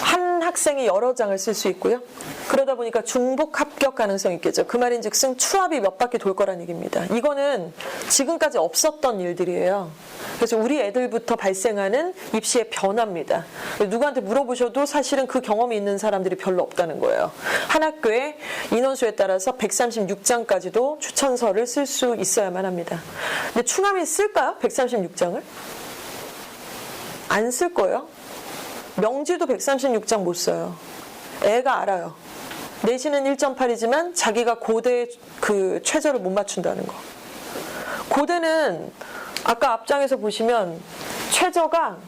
한 학생이 여러 장을 쓸 수 있고요. 그러다 보니까 중복 합격 가능성이 있겠죠. 그 말인즉슨 추합이 몇 바퀴 돌 거란 얘기입니다. 이거는 지금까지 없었던 일들이에요. 그래서 우리 애들부터 발생하는 입시의 변화입니다. 누구한테 물어보셔도 사실은 그 경험이 있는 사람들이 별로 없다는 거예요. 한 학교에 인원수에 따라서 136장까지도 추천서를 쓸 수 있어야만 합니다. 근데 충암이 쓸까요? 136장을? 안 쓸 거예요. 명지도 136장 못 써요. 애가 알아요. 내신은 1.8이지만 자기가 고대 그 최저를 못 맞춘다는 거. 고대는 아까 앞장에서 보시면 최저가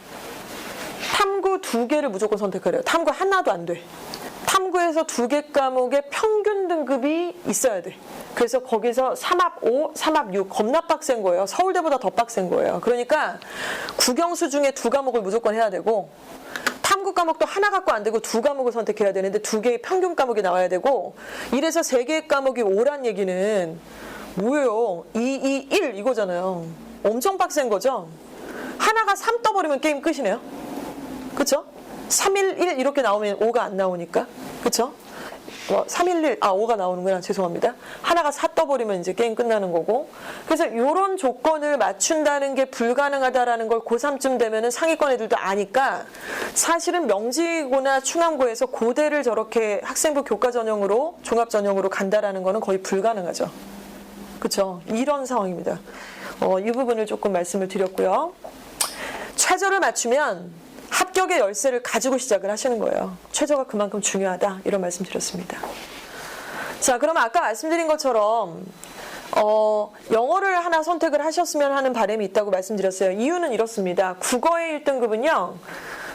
탐구 2개를 무조건 선택하래요. 탐구 하나도 안 돼. 탐구에서 2개 과목의 평균 등급이 있어야 돼. 그래서 거기서 3합 5, 3합 6 겁나 빡센 거예요. 서울대보다 더 빡센 거예요. 그러니까 국영수 중에 2과목을 무조건 해야 되고 탐구 과목도 하나 갖고 안 되고 2과목을 선택해야 되는데 2개의 평균 과목이 나와야 되고 이래서 3개의 과목이 5란 얘기는 뭐예요? 2, 2, 1 이거잖아요. 엄청 빡센 거죠? 하나가 3 떠버리면 게임 끝이네요. 그쵸? 3, 1, 1 이렇게 나오면 5가 안 나오니까. 그쵸? 3, 1, 1, 5가 나오는구나. 죄송합니다. 하나가 4 떠버리면 이제 게임 끝나는 거고. 그래서 이런 조건을 맞춘다는 게 불가능하다라는 걸 고3쯤 되면은 상위권 애들도 아니까 사실은 명지고나 충암고에서 고대를 저렇게 학생부 교과 전형으로 종합 전형으로 간다라는 거는 거의 불가능하죠. 그쵸? 이런 상황입니다. 이 부분을 조금 말씀을 드렸고요. 최저를 맞추면 합격의 열쇠를 가지고 시작을 하시는 거예요. 최저가 그만큼 중요하다 이런 말씀 드렸습니다. 자, 그러면 아까 말씀드린 것처럼 영어를 하나 선택을 하셨으면 하는 바람이 있다고 말씀드렸어요. 이유는 이렇습니다. 국어의 1등급은요.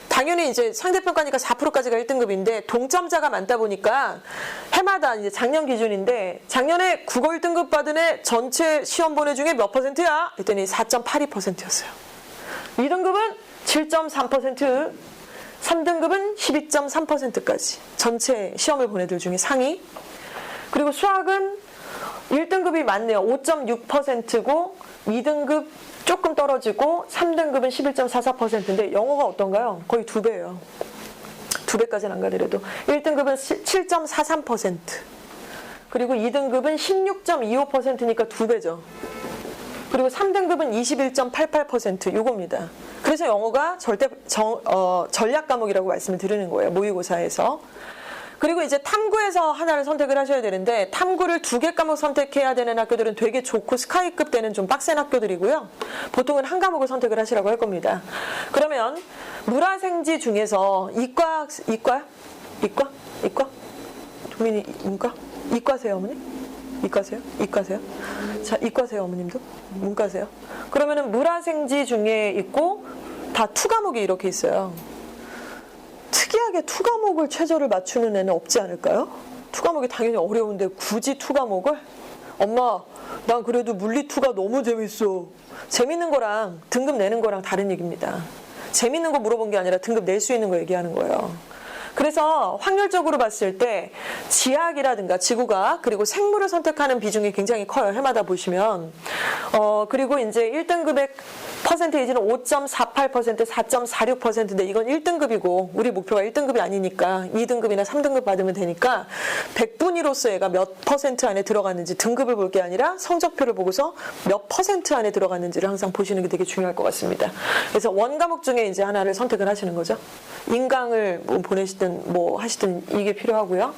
당연히 이제 상대평가니까 4%까지가 1등급인데 동점자가 많다 보니까 해마다 이제 작년 기준인데 작년에 국어 1등급 받은 애 전체 시험 본 애 중에 몇 %야? 그랬더니 4.82%였어요. 2등급은 7.3%, 3등급은 12.3%까지 전체 시험을 본 애들 중에 상위. 그리고 수학은 1등급이 많네요. 5.6%고 2등급 조금 떨어지고 3등급은 11.44%인데 영어가 어떤가요? 거의 2배예요. 2배까지는 안 가더라도 1등급은 7.43% 그리고 2등급은 16.25%니까 2배죠. 그리고 3등급은 21.88% 요겁니다. 그래서 영어가 전략 과목이라고 말씀을 드리는 거예요. 모의고사에서. 그리고 이제 탐구에서 하나를 선택을 하셔야 되는데 탐구를 2개 과목 선택해야 되는 학교들은 되게 좋고 스카이급 때는 좀 빡센 학교들이고요. 보통은 한 과목을 선택을 하시라고 할 겁니다. 그러면 물화생지 중에서 이과? 도민이 문과? 이과세요 어머니? 이과세요? 자, 이과세요 어머님도? 문과세요? 그러면은 물화생지 중에 있고 다 2과목이 이렇게 있어요. 특이하게 2과목을 최저를 맞추는 애는 없지 않을까요? 2과목이 당연히 어려운데 굳이 2과목을? 엄마, 난 그래도 물리 2가 너무 재밌어. 재밌는 거랑 등급 내는 거랑 다른 얘기입니다. 재밌는 거 물어본 게 아니라 등급 낼 수 있는 거 얘기하는 거예요. 그래서 확률적으로 봤을 때 지학이라든가 지구과학 그리고 생물을 선택하는 비중이 굉장히 커요. 해마다 보시면. 그리고 이제 1등급의 퍼센테이지는 5.48%, 4.46%인데 이건 1등급이고 우리 목표가 1등급이 아니니까 2등급이나 3등급 받으면 되니까 100분위로서 얘가 몇 퍼센트 안에 들어갔는지 등급을 볼 게 아니라 성적표를 보고서 몇 퍼센트 안에 들어갔는지를 항상 보시는 게 되게 중요할 것 같습니다. 그래서 원과목 중에 이제 하나를 선택을 하시는 거죠. 인강을 뭐 보내시든 뭐 하시든 이게 필요하고요.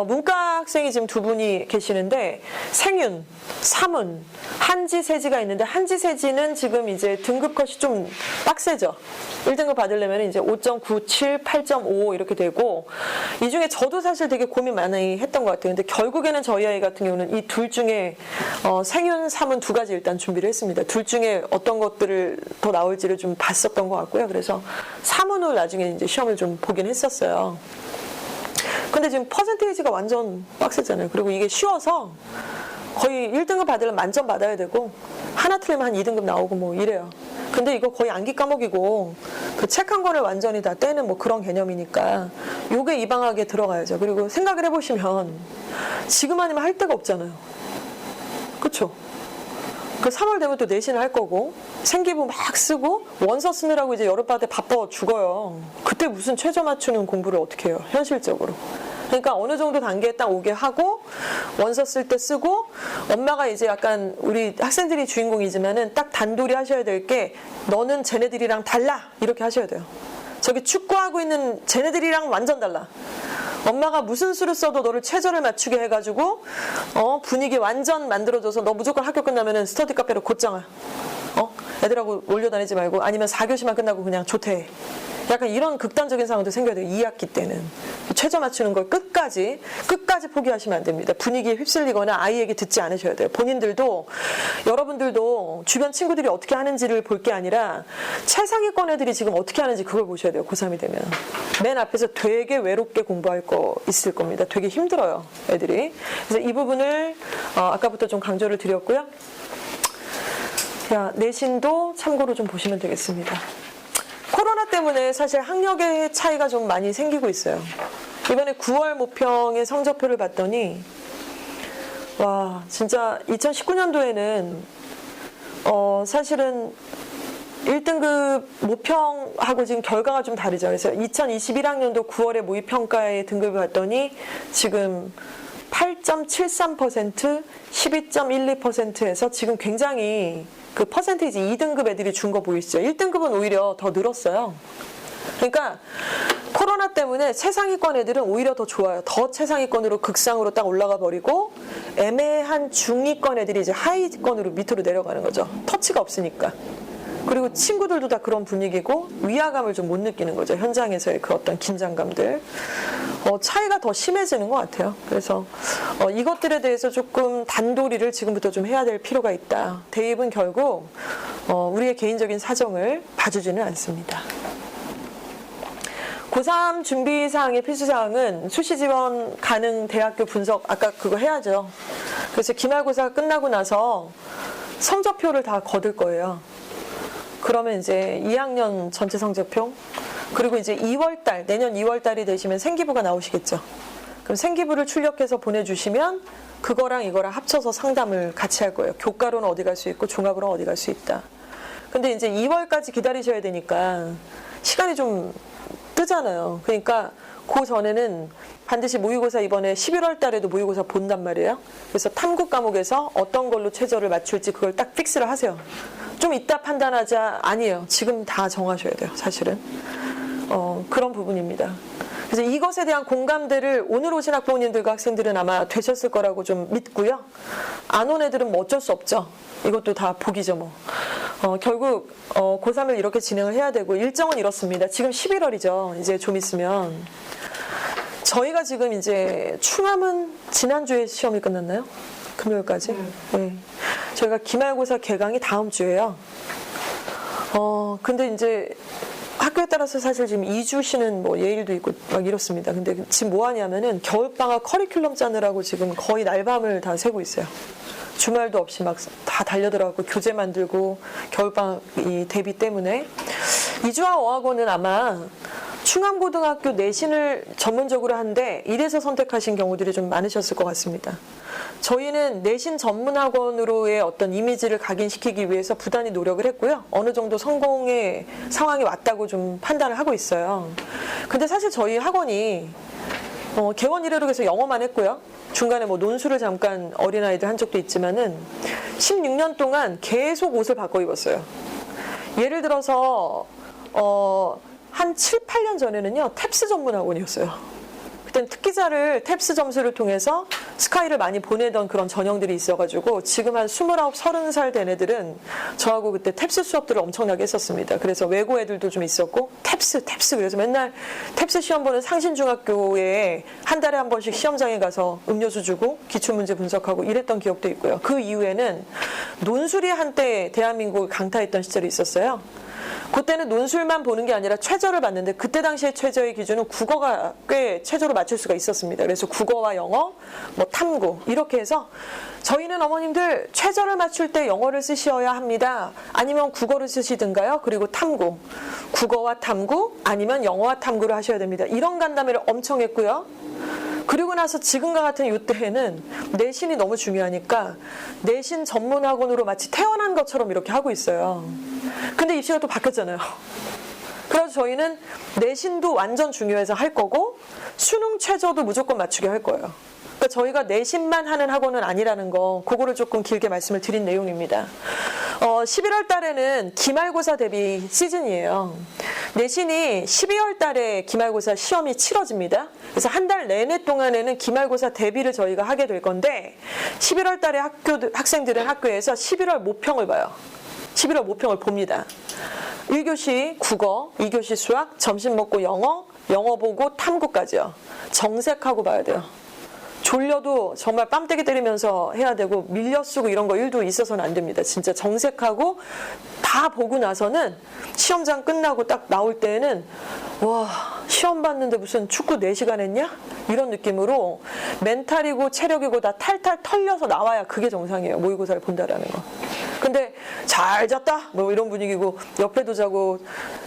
문과 학생이 지금 2분이 계시는데 생윤, 사문, 한지, 세지가 있는데 한지, 세지는 지금 이제 등급 컷이 좀 빡세죠. 1등급 받으려면 이제 5.97, 8.5 이렇게 되고 이 중에 저도 사실 되게 고민 많이 했던 것 같아요. 근데 결국에는 저희 아이 같은 경우는 이 둘 중에 생윤, 사문 2가지 일단 준비를 했습니다. 둘 중에 어떤 것들을 더 나올지를 좀 봤었던 것 같고요. 그래서 사문을 나중에 이제 시험을 좀 보긴 했었어요. 근데 지금 퍼센테이지가 완전 빡세잖아요. 그리고 이게 쉬워서 거의 1등급 받으려면 만점 받아야 되고 하나 틀리면 한 2등급 나오고 뭐 이래요. 근데 이거 거의 암기 과목이고 그 책 한 권을 완전히 다 떼는 뭐 그런 개념이니까 요게 이 방학에 들어가야죠. 그리고 생각을 해보시면 지금 아니면 할 데가 없잖아요. 그쵸? 그 3월 되면 또 내신을 할 거고 생기부 막 쓰고 원서 쓰느라고 이제 여름방학 때 바빠 죽어요. 그때 무슨 최저 맞추는 공부를 어떻게 해요? 현실적으로. 그러니까 어느 정도 단계에 딱 오게 하고 원서 쓸 때 쓰고 엄마가 이제 약간 우리 학생들이 주인공이지만은 딱 단돌이 하셔야 될 게 너는 쟤네들이랑 달라 이렇게 하셔야 돼요. 저기 축구하고 있는 쟤네들이랑 완전 달라. 엄마가 무슨 수를 써도 너를 최저를 맞추게 해가지고 분위기 완전 만들어줘서 너 무조건 학교 끝나면은 스터디 카페로 곧장 와. 애들하고 몰려다니지 말고 아니면 4교시만 끝나고 그냥 조퇴해. 약간 이런 극단적인 상황도 생겨야 돼요. 2학기 때는. 최저 맞추는 걸 끝까지 포기하시면 안 됩니다. 분위기에 휩쓸리거나 아이에게 듣지 않으셔야 돼요. 본인들도 여러분들도 주변 친구들이 어떻게 하는지를 볼 게 아니라 최상위권 애들이 지금 어떻게 하는지 그걸 보셔야 돼요. 고3이 되면. 맨 앞에서 되게 외롭게 공부할 거 있을 겁니다. 되게 힘들어요. 애들이. 그래서 이 부분을 아까부터 좀 강조를 드렸고요. 자, 내신도 참고로 좀 보시면 되겠습니다. 코로나 때문에 사실 학력의 차이가 좀 많이 생기고 있어요. 이번에 9월 모평의 성적표를 봤더니 와 진짜 2019년도에는 사실은 1등급 모평하고 지금 결과가 좀 다르죠. 그래서 2021학년도 9월에 모의평가의 등급을 봤더니 지금 8.73%, 12.12%에서 지금 굉장히 그 퍼센테이지 2등급 애들이 준 거 보이시죠? 1등급은 오히려 더 늘었어요. 그러니까 코로나 때문에 최상위권 애들은 오히려 더 좋아요. 더 최상위권으로 극상으로 딱 올라가 버리고 애매한 중위권 애들이 이제 하위권으로 밑으로 내려가는 거죠. 터치가 없으니까. 그리고 친구들도 다 그런 분위기고 위화감을 좀 못 느끼는 거죠. 현장에서의 그 어떤 긴장감들. 차이가 더 심해지는 것 같아요. 그래서 이것들에 대해서 조금 단도리를 지금부터 좀 해야 될 필요가 있다. 대입은 결국 우리의 개인적인 사정을 봐주지는 않습니다. 고3 준비사항의 필수사항은 수시 지원 가능 대학교 분석 아까 그거 해야죠. 그래서 기말고사 끝나고 나서 성적표를 다 거둘 거예요. 그러면 이제 2학년 전체 성적표 그리고 이제 2월달 내년 2월달이 되시면 생기부가 나오시겠죠. 그럼 생기부를 출력해서 보내주시면 그거랑 이거랑 합쳐서 상담을 같이 할 거예요. 교과로는 어디 갈 수 있고 종합으로는 어디 갈 수 있다. 근데 이제 2월까지 기다리셔야 되니까 시간이 좀 뜨잖아요. 그러니까 그 전에는 반드시 모의고사 이번에 11월 달에도 모의고사 본단 말이에요. 그래서 탐구 과목에서 어떤 걸로 최저를 맞출지 그걸 딱 픽스를 하세요. 좀 이따 판단하자 아니에요. 지금 다 정하셔야 돼요. 사실은. 그런 부분입니다. 그래서 이것에 대한 공감대를 오늘 오신 학부모님들과 학생들은 아마 되셨을 거라고 좀 믿고요. 안 온 애들은 뭐 어쩔 수 없죠. 이것도 다 복이죠 뭐. 결국 고3을 이렇게 진행을 해야 되고 일정은 이렇습니다. 지금 11월이죠. 이제 좀 있으면. 저희가 지금 이제 충암은 지난주에 시험이 끝났나요? 금요일까지? 네. 저희가 기말고사 개강이 다음 주예요. 근데 이제 학교에 따라서 사실 지금 2주 쉬는 뭐 예일도 있고 막 이렇습니다. 근데 지금 뭐 하냐면은 겨울방학 커리큘럼 짜느라고 지금 거의 날밤을 다 새고 있어요. 주말도 없이 막 다 달려들어가고 교재 만들고 겨울방학 이 대비 때문에 이주아 어학원은 아마 충암고등학교 내신을 전문적으로 한데 이래서 선택하신 경우들이 좀 많으셨을 것 같습니다. 저희는 내신 전문학원으로의 어떤 이미지를 각인시키기 위해서 부단히 노력을 했고요. 어느 정도 성공의 상황이 왔다고 좀 판단을 하고 있어요. 근데 사실 저희 학원이 개원 이래로 해서 영어만 했고요. 중간에 뭐 논술을 잠깐 어린아이들 한 적도 있지만은 16년 동안 계속 옷을 바꿔 입었어요. 예를 들어서 한 7, 8년 전에는요. 탭스 전문 학원이었어요. 그땐 특기자를 탭스 점수를 통해서 스카이를 많이 보내던 그런 전형들이 있어가지고 지금 한 29, 30살 된 애들은 저하고 그때 탭스 수업들을 엄청나게 했었습니다. 그래서 외고 애들도 좀 있었고 탭스 그래서 맨날 탭스 시험 보는 상신중학교에 한 달에 한 번씩 시험장에 가서 음료수 주고 기출문제 분석하고 이랬던 기억도 있고요. 그 이후에는 논술이 한때 대한민국을 강타했던 시절이 있었어요. 그때는 논술만 보는 게 아니라 최저를 봤는데 그때 당시에 최저의 기준은 국어가 꽤 최저로 맞출 수가 있었습니다. 그래서 국어와 영어, 뭐 탐구 이렇게 해서 저희는 어머님들 최저를 맞출 때 영어를 쓰셔야 합니다. 아니면 국어를 쓰시든가요. 그리고 탐구, 국어와 탐구 아니면 영어와 탐구를 하셔야 됩니다. 이런 간담회를 엄청 했고요. 그리고 나서 지금과 같은 이때에는 내신이 너무 중요하니까 내신 전문학원으로 마치 태어난 것처럼 이렇게 하고 있어요. 근데 입시가 또 바뀌었잖아요. 그래서 저희는 내신도 완전 중요해서 할 거고 수능 최저도 무조건 맞추게 할 거예요. 그러니까 저희가 내신만 하는 학원은 아니라는 거, 그거를 조금 길게 말씀을 드린 내용입니다. 11월 달에는 기말고사 대비 시즌이에요. 내신이 12월 달에 기말고사 시험이 치러집니다. 그래서 한 달 내내 동안에는 기말고사 대비를 저희가 하게 될 건데 11월 달에 학생들은 학교에서 11월 모평을 봐요. 11월 모평을 봅니다. 1교시 국어, 2교시 수학, 점심 먹고 영어, 영어 보고 탐구까지요. 정색하고 봐야 돼요. 졸려도 정말 뺨때기 때리면서 해야 되고 밀려 쓰고 이런 거 일도 있어서는 안 됩니다. 진짜 정색하고 다 보고 나서는 시험장 끝나고 딱 나올 때에는 와, 시험 봤는데 무슨 축구 4시간 했냐? 이런 느낌으로 멘탈이고 체력이고 다 탈탈 털려서 나와야 그게 정상이에요. 모의고사를 본다라는 거. 근데 잘 잤다? 뭐 이런 분위기고 옆에도 자고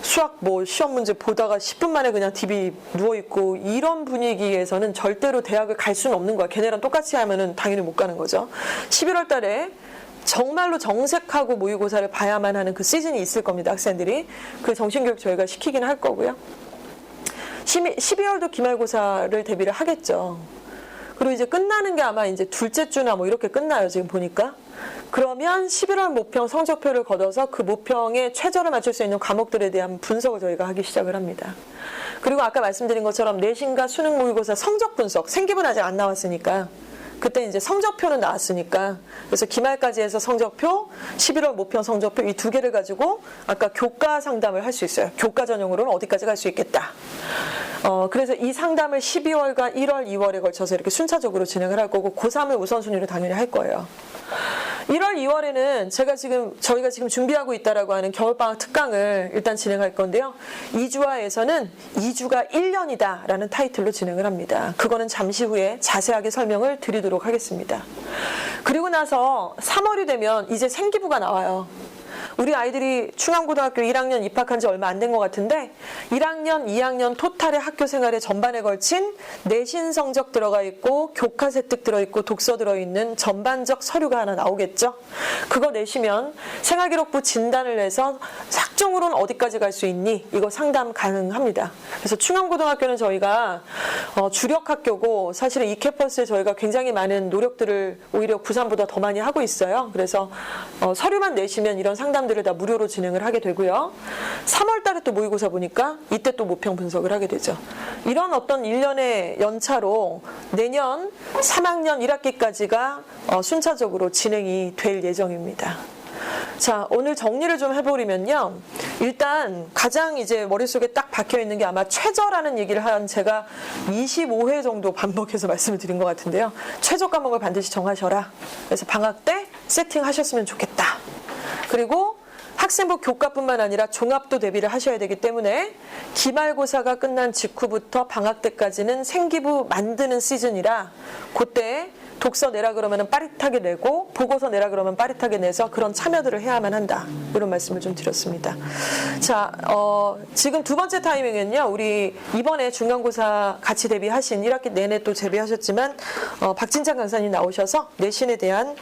수학 뭐 시험 문제 보다가 10분 만에 그냥 TV 누워있고 이런 분위기에서는 절대로 대학을 갈 수는 없는 거야. 걔네랑 똑같이 하면은 당연히 못 가는 거죠. 11월 달에 정말로 정색하고 모의고사를 봐야만 하는 그 시즌이 있을 겁니다. 학생들이. 그 정신교육 저희가 시키긴 할 거고요. 12월도 기말고사를 대비를 하겠죠. 그리고 이제 끝나는 게 아마 이제 둘째 주나 뭐 이렇게 끝나요. 지금 보니까. 그러면 11월 모평 성적표를 걷어서 그 모평에 최저를 맞출 수 있는 과목들에 대한 분석을 저희가 하기 시작을 합니다. 그리고 아까 말씀드린 것처럼 내신과 수능 모의고사 성적 분석, 생기분 아직 안 나왔으니까 그때 이제 성적표는 나왔으니까 그래서 기말까지 해서 성적표, 11월 모평 성적표 이 두 개를 가지고 아까 교과 상담을 할 수 있어요. 교과 전형으로는 어디까지 갈 수 있겠다. 그래서 이 상담을 12월과 1월, 2월에 걸쳐서 이렇게 순차적으로 진행을 할 거고 고3을 우선순위로 당연히 할 거예요. 1월, 2월에는 저희가 지금 준비하고 있다라고 하는 겨울방학 특강을 일단 진행할 건데요. 2주화에서는 2주가 1년이다라는 타이틀로 진행을 합니다. 그거는 잠시 후에 자세하게 설명을 드리도록 하겠습니다. 그리고 나서 3월이 되면 이제 생기부가 나와요. 우리 아이들이 충암고등학교 1학년 입학한 지 얼마 안 된 것 같은데 1학년, 2학년 토탈의 학교 생활의 전반에 걸친 내신 성적 들어가 있고 교과 세특 들어있고 독서 들어있는 전반적 서류가 하나 나오겠죠. 그거 내시면 생활기록부 진단을 해서 학종으로는 어디까지 갈 수 있니? 이거 상담 가능합니다. 그래서 충암고등학교는 저희가 주력 학교고 사실은 이 캠퍼스에 저희가 굉장히 많은 노력들을 오히려 고3보다 더 많이 하고 있어요. 그래서 서류만 내시면 이런 상담들을 다 무료로 진행을 하게 되고요. 3월 달에 또 모의고사 보니까 이때 또 모평 분석을 하게 되죠. 이런 어떤 1년의 연차로 내년 3학년 1학기까지가 순차적으로 진행이 될 예정입니다. 자, 오늘 정리를 좀 해버리면요. 일단 가장 이제 머릿속에 딱 박혀있는 게 아마 최저라는 얘기를 한 제가 25회 정도 반복해서 말씀을 드린 것 같은데요. 최저 과목을 반드시 정하셔라. 그래서 방학 때 세팅하셨으면 좋겠다. 그리고 학생부 교과뿐만 아니라 종합도 대비를 하셔야 되기 때문에 기말고사가 끝난 직후부터 방학 때까지는 생기부 만드는 시즌이라 그때 독서 내라 그러면 빠릿하게 내고 보고서 내라 그러면 빠릿하게 내서 그런 참여들을 해야만 한다. 이런 말씀을 좀 드렸습니다. 자, 지금 두 번째 타이밍은요. 우리 이번에 중간고사 같이 대비하신 1학기 내내 또 대비하셨지만 박진찬 강사님 나오셔서 내신에 대한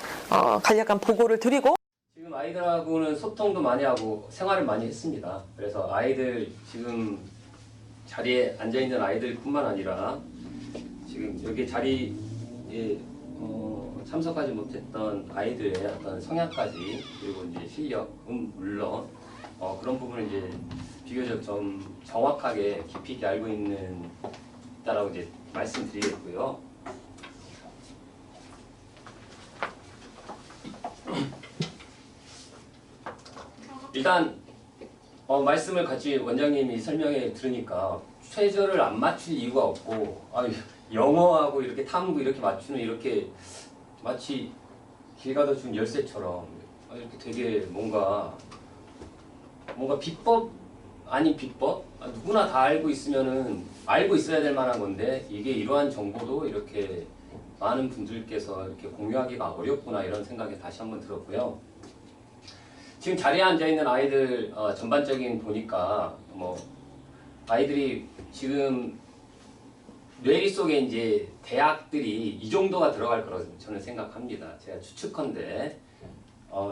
간략한 보고를 드리고 지금 아이들하고는 소통도 많이 하고 생활을 많이 했습니다. 그래서 아이들 지금 자리에 앉아있는 아이들뿐만 아니라 지금 여기 자리에 참석하지 못했던 아이들의 어떤 성향까지 그리고 이제 실력은 물론 그런 부분을 이제 비교적 좀 정확하게 깊이 있게 알고 있다라고 이제 말씀드리겠고요. 일단 말씀을 같이 원장님이 설명해 들으니까 최저를 안 맞출 이유가 없고 영어하고 이렇게 탐구 이렇게 맞추는 이렇게 마치 길 가다 준 열쇠처럼 이렇게 되게 뭔가 비법 아닌 비법 누구나 다 알고 있으면은 알고 있어야 될 만한 건데 이게 이러한 정보도 이렇게 많은 분들께서 이렇게 공유하기가 어렵구나 이런 생각이 다시 한번 들었고요. 지금 자리에 앉아 있는 아이들 전반적인 보니까 아이들이 지금 뇌리 속에 이제 대학들이 이 정도가 들어갈 거라고 저는 생각합니다. 제가 추측컨대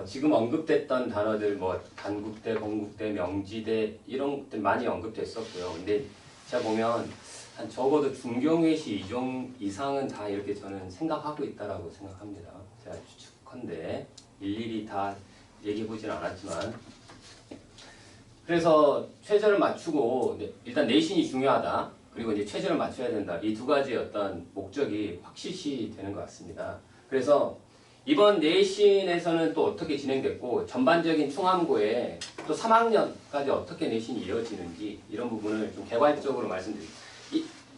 지금 언급됐던 단어들 뭐 단국대, 건국대, 명지대 이런 것들 많이 언급됐었고요. 근데 제가 보면 한 적어도 중경외시 이상은 다 이렇게 저는 생각하고 있다라고 생각합니다. 제가 추측컨대 일일이 다 얘기해 보진 않았지만, 그래서 최저를 맞추고 일단 내신이 중요하다. 그리고 이제 최저를 맞춰야 된다. 이 두 가지 어떤 목적이 확실시 되는 것 같습니다. 그래서 이번 내신에서는 또 어떻게 진행됐고 전반적인 충암고에 또 3학년까지 어떻게 내신이 이어지는지 이런 부분을 좀 개괄적으로 말씀드립니다.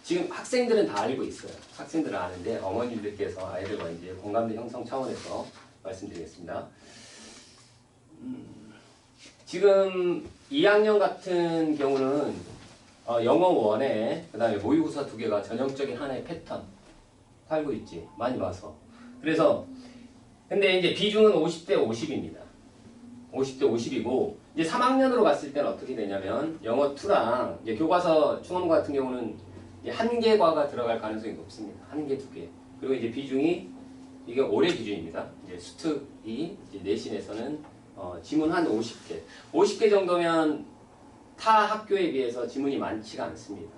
지금 학생들은 다 알고 있어요. 학생들은 아는데 어머님들께서 아이들과 이제 공감대 형성 차원에서 말씀드리겠습니다. 지금 2학년 같은 경우는 영어 원에 그 다음에 모의고사 2개가 전형적인 하나의 패턴 살고 있지. 많이 봐서. 그래서 근데 이제 비중은 50대 50입니다. 50대 50이고 이제 3학년으로 갔을 때는 어떻게 되냐면 영어 2랑 이제 교과서 충암고 같은 경우는 이제 1개과가 들어갈 가능성이 높습니다. 1개, 2개. 그리고 이제 비중이 이게 올해 기준입니다. 이제 수특이 이제 내신에서는 지문 한 50개. 50개 정도면 타 학교에 비해서 지문이 많지가 않습니다.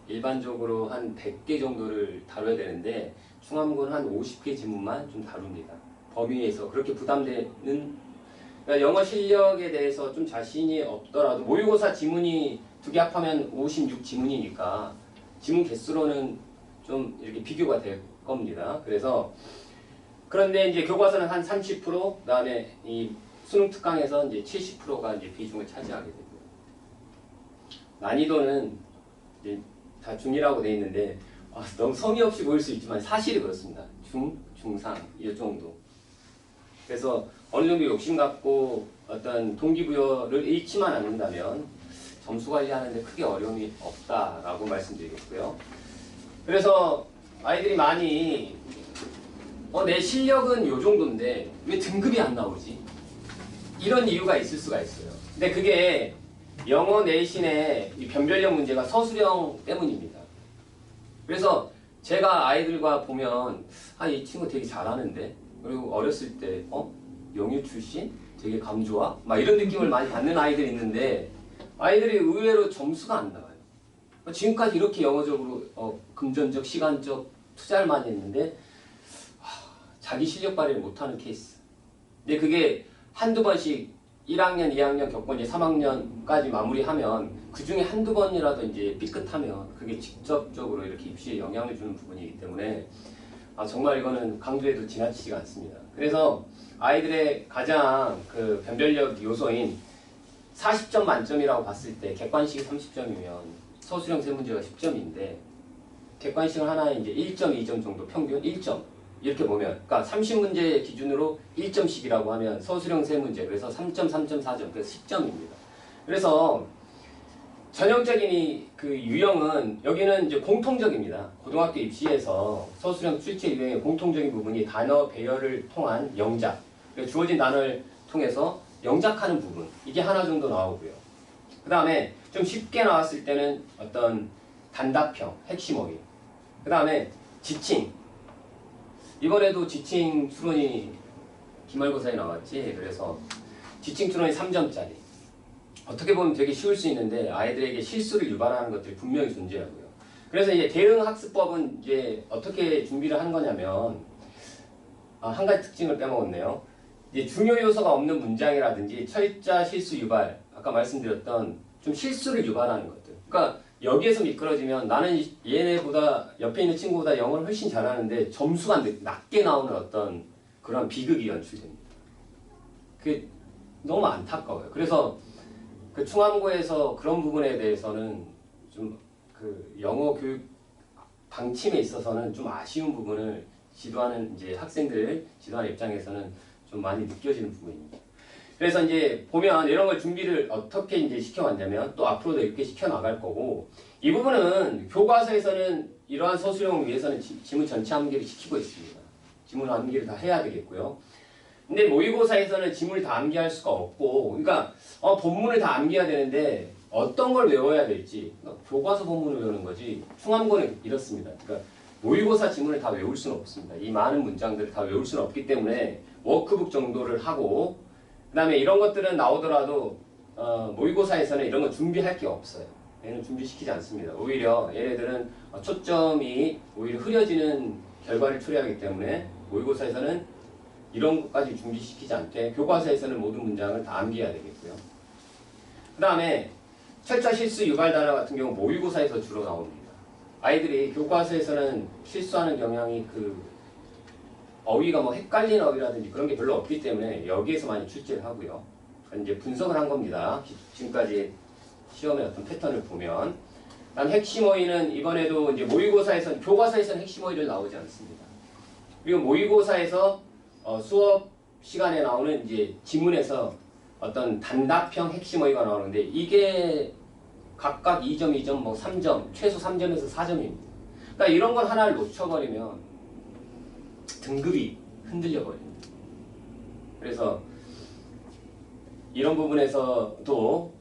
일반적으로 한 100개 정도를 다뤄야 되는데 충암고는 한 50개 지문만 좀 다룹니다. 범위에서 그렇게 부담되는, 그러니까 영어 실력에 대해서 좀 자신이 없더라도 모의고사 지문이 2개 합하면 56 지문이니까 지문 개수로는 좀 이렇게 비교가 될 겁니다. 그래서 그런데 이제 교과서는 한 30%, 그다음에 이 수능 특강에서 이제 70%가 이제 비중을 차지하게 되고요. 난이도는 이제 다 중이라고 돼 있는데 너무 성의 없이 보일 수 있지만 사실이 그렇습니다. 중상 이 정도. 그래서 어느 정도 욕심 갖고 어떤 동기부여를 잃지만 않는다면 점수 관리하는데 크게 어려움이 없다라고 말씀드리겠고요. 그래서 아이들이 많이 내 실력은 요 정도인데 왜 등급이 안 나오지? 이런 이유가 있을 수가 있어요. 근데 그게 영어 내신의 이 변별력 문제가 서술형 때문입니다. 그래서 제가 아이들과 보면 이 친구 되게 잘하는데, 그리고 어렸을 때 영유 출신? 되게 감 좋아? 막 이런 느낌을 많이 받는 아이들이 있는데 아이들이 의외로 점수가 안 나와요. 지금까지 이렇게 영어적으로 금전적, 시간적 투자를 많이 했는데 자기 실력 발휘를 못하는 케이스. 근데 그게 한두 번씩 1학년, 2학년 겪고 이제 3학년까지 마무리하면 그 중에 한두 번이라도 이제 삐끗하면 그게 직접적으로 이렇게 입시에 영향을 주는 부분이기 때문에 정말 이거는 강조해도 지나치지가 않습니다. 그래서 아이들의 가장 그 변별력 요소인 40점 만점이라고 봤을 때 객관식이 30점이면 서술형 세 문제가 10점인데 객관식은 하나에 이제 1점, 2점 정도 평균 1점 이렇게 보면, 그러니까 30문제 기준으로 1점씩이라고 하면 서술형 세 문제, 그래서 3점, 3점, 4점, 그래서 10점입니다. 그래서 전형적인 그 유형은 여기는 이제 공통적입니다. 고등학교 입시에서 서술형 출제 유형의 공통적인 부분이 단어 배열을 통한 영작, 주어진 단어를 통해서 영작하는 부분, 이게 하나 정도 나오고요. 그 다음에 좀 쉽게 나왔을 때는 어떤 단답형, 핵심어휘, 그 다음에 지칭. 이번에도 지칭 추론이 기말고사에 나왔지. 그래서 지칭 추론이 3점짜리. 어떻게 보면 되게 쉬울 수 있는데 아이들에게 실수를 유발하는 것들이 분명히 존재하고요. 그래서 이제 대응 학습법은 이제 어떻게 준비를 한 거냐면 한 가지 특징을 빼먹었네요. 이제 중요 요소가 없는 문장이라든지 철자 실수 유발, 아까 말씀드렸던 좀 실수를 유발하는 것들. 그러니까 여기에서 미끄러지면 나는 얘네보다 옆에 있는 친구보다 영어를 훨씬 잘하는데 점수가 낮게 나오는 어떤 그런 비극이 연출됩니다. 그게 너무 안타까워요. 그래서 그 충암고에서 그런 부분에 대해서는 좀 그 영어 교육 방침에 있어서는 좀 아쉬운 부분을 지도하는 이제 학생들 지도하는 입장에서는 좀 많이 느껴지는 부분입니다. 그래서 이제 보면 이런 걸 준비를 어떻게 이제 시켜왔냐면 또 앞으로도 이렇게 시켜나갈 거고, 이 부분은 교과서에서는 이러한 서술형을 위해서는 지문 전체 암기를 시키고 있습니다. 지문 암기를 다 해야 되겠고요. 근데 모의고사에서는 지문을 다 암기할 수가 없고, 그러니까 본문을 다 암기해야 되는데 어떤 걸 외워야 될지, 그러니까 교과서 본문을 외우는 거지. 충암고는 이렇습니다. 그러니까 모의고사 지문을 다 외울 수는 없습니다. 이 많은 문장들을 다 외울 수는 없기 때문에 워크북 정도를 하고 그다음에 이런 것들은 나오더라도 모의고사에서는 이런 거 준비할 게 없어요. 얘는 준비시키지 않습니다. 오히려 얘네들은 초점이 오히려 흐려지는 결과를 초래하기 때문에 모의고사에서는 이런 것까지 준비시키지 않게 교과서에서는 모든 문장을 다 암기해야 되겠고요. 그 다음에 철자 실수 유발 단어 같은 경우 모의고사에서 주로 나옵니다. 아이들이 교과서에서는 실수하는 경향이 어휘가 뭐 헷갈리는 어휘라든지 그런 게 별로 없기 때문에 여기에서 많이 출제를 하고요. 이제 분석을 한 겁니다. 지금까지 시험의 어떤 패턴을 보면. 다음 핵심 어휘는 이번에도 이제 모의고사에서는 교과서에서는 핵심 어휘를 나오지 않습니다. 그리고 모의고사에서 수업 시간에 나오는 이제 지문에서 어떤 단답형 핵심 어휘가 나오는데 이게 각각 2점, 2점, 뭐 3점, 최소 3점에서 4점입니다. 그러니까 이런 걸 하나를 놓쳐버리면 등급이 흔들려 버립니다. 그래서 이런 부분에서도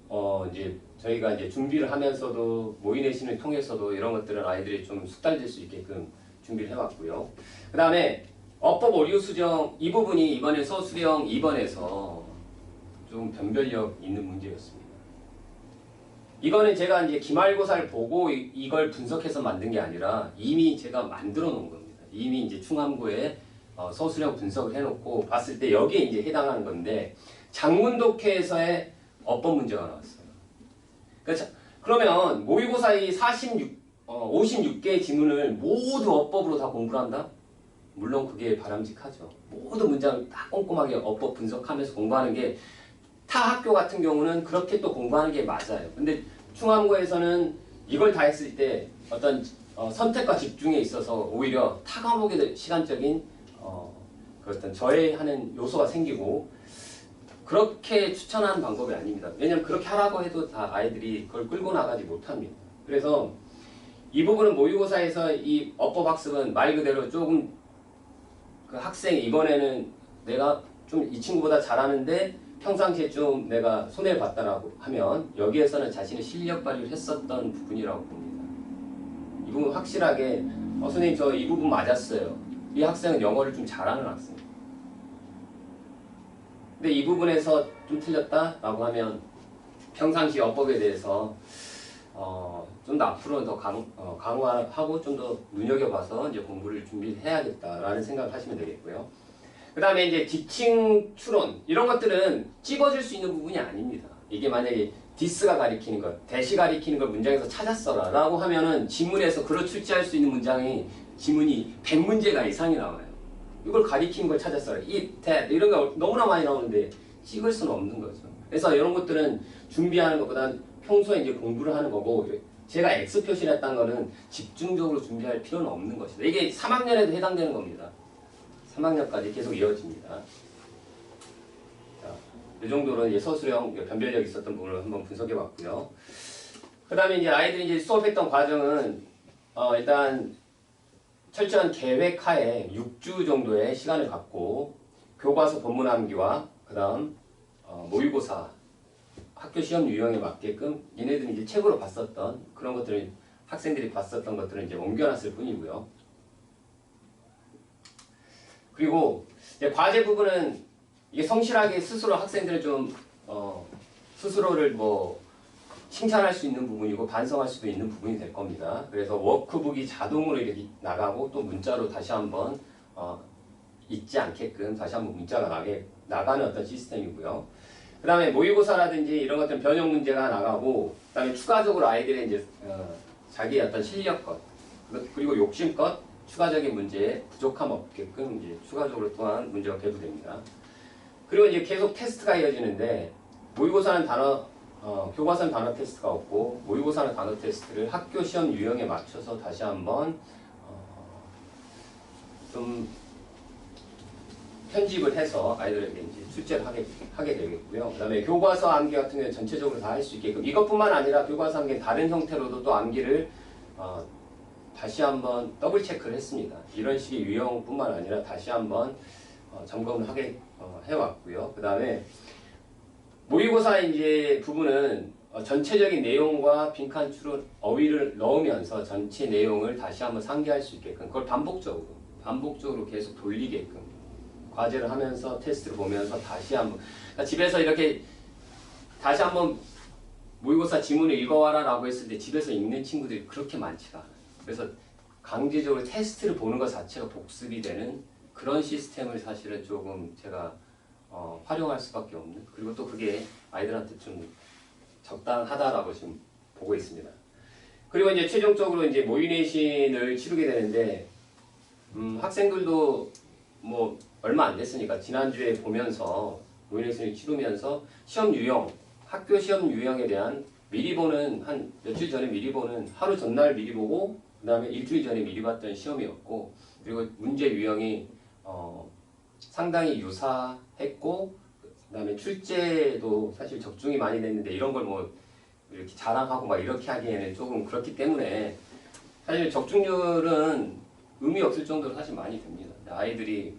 이제 저희가 이제 준비를 하면서도 모의 내신을 통해서도 이런 것들은 아이들이 좀 숙달될 수 있게끔 준비를 해왔고요. 그 다음에 어법 오류 수정 이 부분이 이번에 서술형 2번에서 좀 변별력 있는 문제였습니다. 이거는 제가 이제 기말고사를 보고 이걸 분석해서 만든 게 아니라 이미 제가 만들어 놓은 겁니다. 이미 이제 충암고에 서술형 분석을 해놓고 봤을 때 여기에 이제 해당하는 건데 장문독해에서의 어법 문제가 나왔어요. 그러면 모의고사의 56개의 지문을 모두 어법으로 다 공부를 한다? 물론 그게 바람직하죠. 모든 문장을 다 꼼꼼하게 어법 분석하면서 공부하는 게 타 학교 같은 경우는 그렇게 또 공부하는 게 맞아요. 근데 충암고에서는 이걸 다 했을 때 어떤 선택과 집중에 있어서 오히려 타 과목에 시간적인 그 어떤 저해하는 요소가 생기고 그렇게 추천하는 방법이 아닙니다. 왜냐하면 그렇게 하라고 해도 다 아이들이 그걸 끌고 나가지 못합니다. 그래서 이 부분은 모의고사에서 이 어법 학습은 말 그대로 조금 그 학생이 이번에는 내가 좀 이 친구보다 잘하는데 평상시에 좀 내가 손해를 봤다라고 하면 여기에서는 자신의 실력 발휘를 했었던 부분이라고 봅니다. 이 부분 확실하게 선생님 저 이 부분 맞았어요. 이 학생은 영어를 좀 잘하는 학생. 근데 이 부분에서 좀 틀렸다라고 하면 평상시 어법에 대해서 좀 더 앞으로 더 강화하고 좀 더 눈여겨봐서 이제 공부를 준비해야겠다라는 생각을 하시면 되겠고요. 그 다음에 이제 지칭 추론 이런 것들은 찝어줄 수 있는 부분이 아닙니다. 이게 만약에 디스가 가리키는 것, 대시 가리키는 걸 문장에서 찾았어라 라고 하면은 지문에서 그걸 출제할 수 있는 문장이 지문이 100문제가 이상이 나와요. 이걸 가리키는 걸 찾았어라. 이, that 이런 거 너무나 많이 나오는데 찍을 수는 없는 거죠. 그래서 이런 것들은 준비하는 것보다는 평소에 이제 공부를 하는 거고 제가 X 표시를 했다는 거는 집중적으로 준비할 필요는 없는 것이다. 이게 3학년에도 해당되는 겁니다. 3학년까지 계속 이어집니다. 자, 이 정도로 이제 서술형 변별력 있었던 부분을 한번 분석해 봤고요. 그 다음에 이제 아이들이 이제 수업했던 과정은 일단 철저한 계획하에 6주 정도의 시간을 갖고 교과서 본문 암기와 그 다음 모의고사 학교 시험 유형에 맞게끔 얘네들이 이제 책으로 봤었던 그런 것들을 학생들이 봤었던 것들을 이제 옮겨놨을 뿐이고요. 그리고 이제 과제 부분은 이게 성실하게 스스로 학생들을 좀 스스로를 뭐 칭찬할 수 있는 부분이고 반성할 수도 있는 부분이 될 겁니다. 그래서 워크북이 자동으로 이렇게 나가고 또 문자로 다시 한번 잊지 않게끔 다시 한번 문자가 나가는 어떤 시스템이고요. 그 다음에 모의고사라든지 이런 것들 변형 문제가 나가고 그 다음에 추가적으로 아이들의 이제 자기의 어떤 실력껏 그리고 욕심껏 추가적인 문제에 부족함 없게끔 이제 추가적으로 또한 문제가 배부됩니다. 그리고 이제 계속 테스트가 이어지는데 모의고사는 교과서는 단어 테스트가 없고 모의고사는 단어 테스트를 학교 시험 유형에 맞춰서 다시 한번 좀 편집을 해서 아이들에게 이제 출제를 하게 되겠고요. 그 다음에 교과서 암기 같은 경우는 전체적으로 다 할 수 있게끔 이것뿐만 아니라 교과서 암기 다른 형태로도 또 암기를 다시 한번 더블 체크를 했습니다. 이런 식의 유형뿐만 아니라 다시 한번 점검을 해왔고요. 그 다음에 모의고사 이제 부분은 전체적인 내용과 빈칸 추론 어휘를 넣으면서 전체 내용을 다시 한번 상기할 수 있게끔 그걸 반복적으로 계속 돌리게끔 과제를 하면서 테스트를 보면서 다시 한번 그러니까 집에서 이렇게 다시 한번 모의고사 지문을 읽어와라라고 했을 때 집에서 읽는 친구들이 그렇게 많지가 않아요. 그래서 강제적으로 테스트를 보는 것 자체가 복습이 되는 그런 시스템을 사실은 조금 제가 활용할 수밖에 없는 그리고 또 그게 아이들한테 좀 적당하다라고 지금 보고 있습니다. 그리고 이제 최종적으로 이제 모의내신을 치르게 되는데 학생들도 뭐 얼마 안 됐으니까 지난주에 보면서 모의내신을 치르면서 시험 유형, 학교 시험 유형에 대한 미리 보는 한 며칠 전에 미리 보는 하루 전날 미리 보고 그 다음에 일주일 전에 미리 봤던 시험이었고 그리고 문제 유형이 상당히 유사했고 그 다음에 출제도 사실 적중이 많이 됐는데 이런 걸 뭐 이렇게 자랑하고 막 이렇게 하기에는 조금 그렇기 때문에 사실 적중률은 의미 없을 정도로 사실 많이 됩니다. 아이들이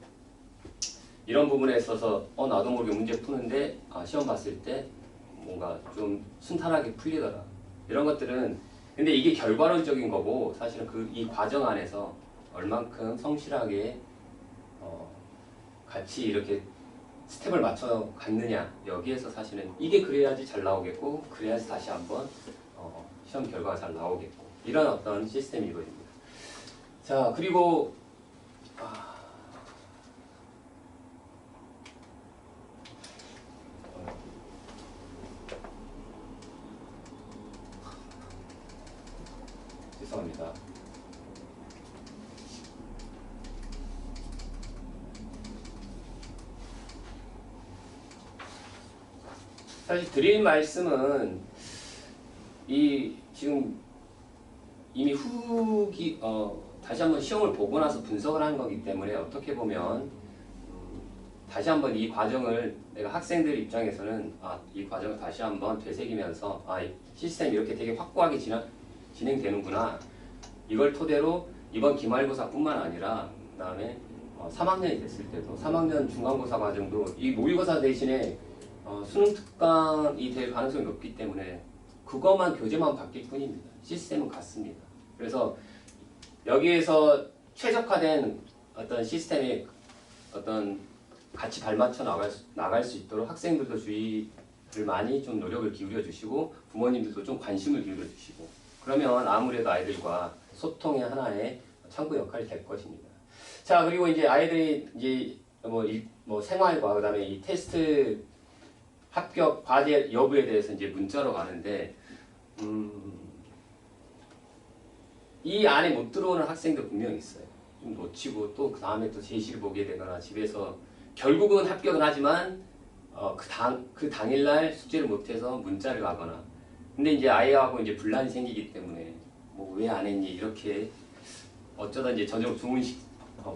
이런 부분에 있어서 나도 모르게 문제 푸는데 시험 봤을 때 뭔가 좀 순탄하게 풀리더라. 이런 것들은 근데 이게 결과론적인 거고 사실은 이 과정 안에서 얼만큼 성실하게 같이 이렇게 스텝을 맞춰 갔느냐 여기에서 사실은 이게 그래야지 잘 나오겠고 그래야지 다시 한번 시험 결과가 잘 나오겠고 이런 어떤 시스템이거든요. 자 그리고 죄송합니다. 사실 드릴 말씀은 이 지금 이미 후기 다시 한번 시험을 보고 나서 분석을 하는 거기 때문에 어떻게 보면 다시 한번 이 과정을 내가 학생들 입장에서는 이 과정을 다시 한번 되새기면서 이 시스템이 이렇게 되게 확고하게 진행되는구나. 이걸 토대로 이번 기말고사뿐만 아니라 그다음에 3학년이 됐을 때도 3학년 중간고사 과정도 이 모의고사 대신에 수능 특강이 될 가능성이 높기 때문에 그것만 교재만 바뀔 뿐입니다. 시스템은 같습니다. 그래서 여기에서 최적화된 어떤 시스템에 어떤 같이 발맞춰 나갈 수 있도록 학생들도 주의를 많이 좀 노력을 기울여 주시고 부모님들도 좀 관심을 기울여 주시고 그러면 아무래도 아이들과 소통의 하나의 창구 역할이 될 것입니다. 자 그리고 이제 아이들이 이제 뭐 생활과 그다음에 이 테스트 합격 과제 여부에 대해서 이제 문자로 가는데 이 안에 못 들어오는 학생도 분명히 있어요. 좀 놓치고 또 그 다음에 또 제시를 보게 되거나 집에서 결국은 합격은 하지만 그 당일날 숙제를 못해서 문자를 가거나 근데 이제 아이하고 이제 분란이 생기기 때문에 뭐 왜 안 했니 이렇게 어쩌다 이제 저녁 좋은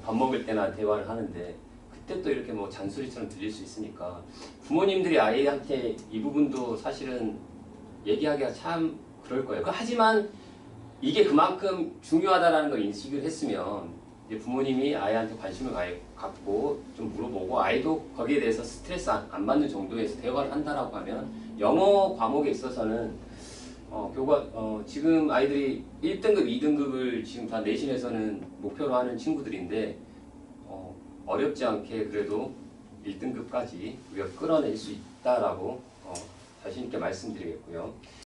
밥 먹을 때나 대화를 하는데 그때 또 이렇게 뭐 잔소리처럼 들릴 수 있으니까 부모님들이 아이한테 이 부분도 사실은 얘기하기가 참 그럴 거예요. 하지만 이게 그만큼 중요하다라는 걸 인식을 했으면 이제 부모님이 아이한테 관심을 갖고 좀 물어보고 아이도 거기에 대해서 스트레스 안 받는 정도에서 대화를 한다라고 하면 영어 과목에 있어서는 지금 아이들이 1등급, 2등급을 지금 다 내신에서는 목표로 하는 친구들인데 어렵지 않게 그래도 1등급까지 우리가 끌어낼 수 있다라고 자신 있게 말씀드리겠고요.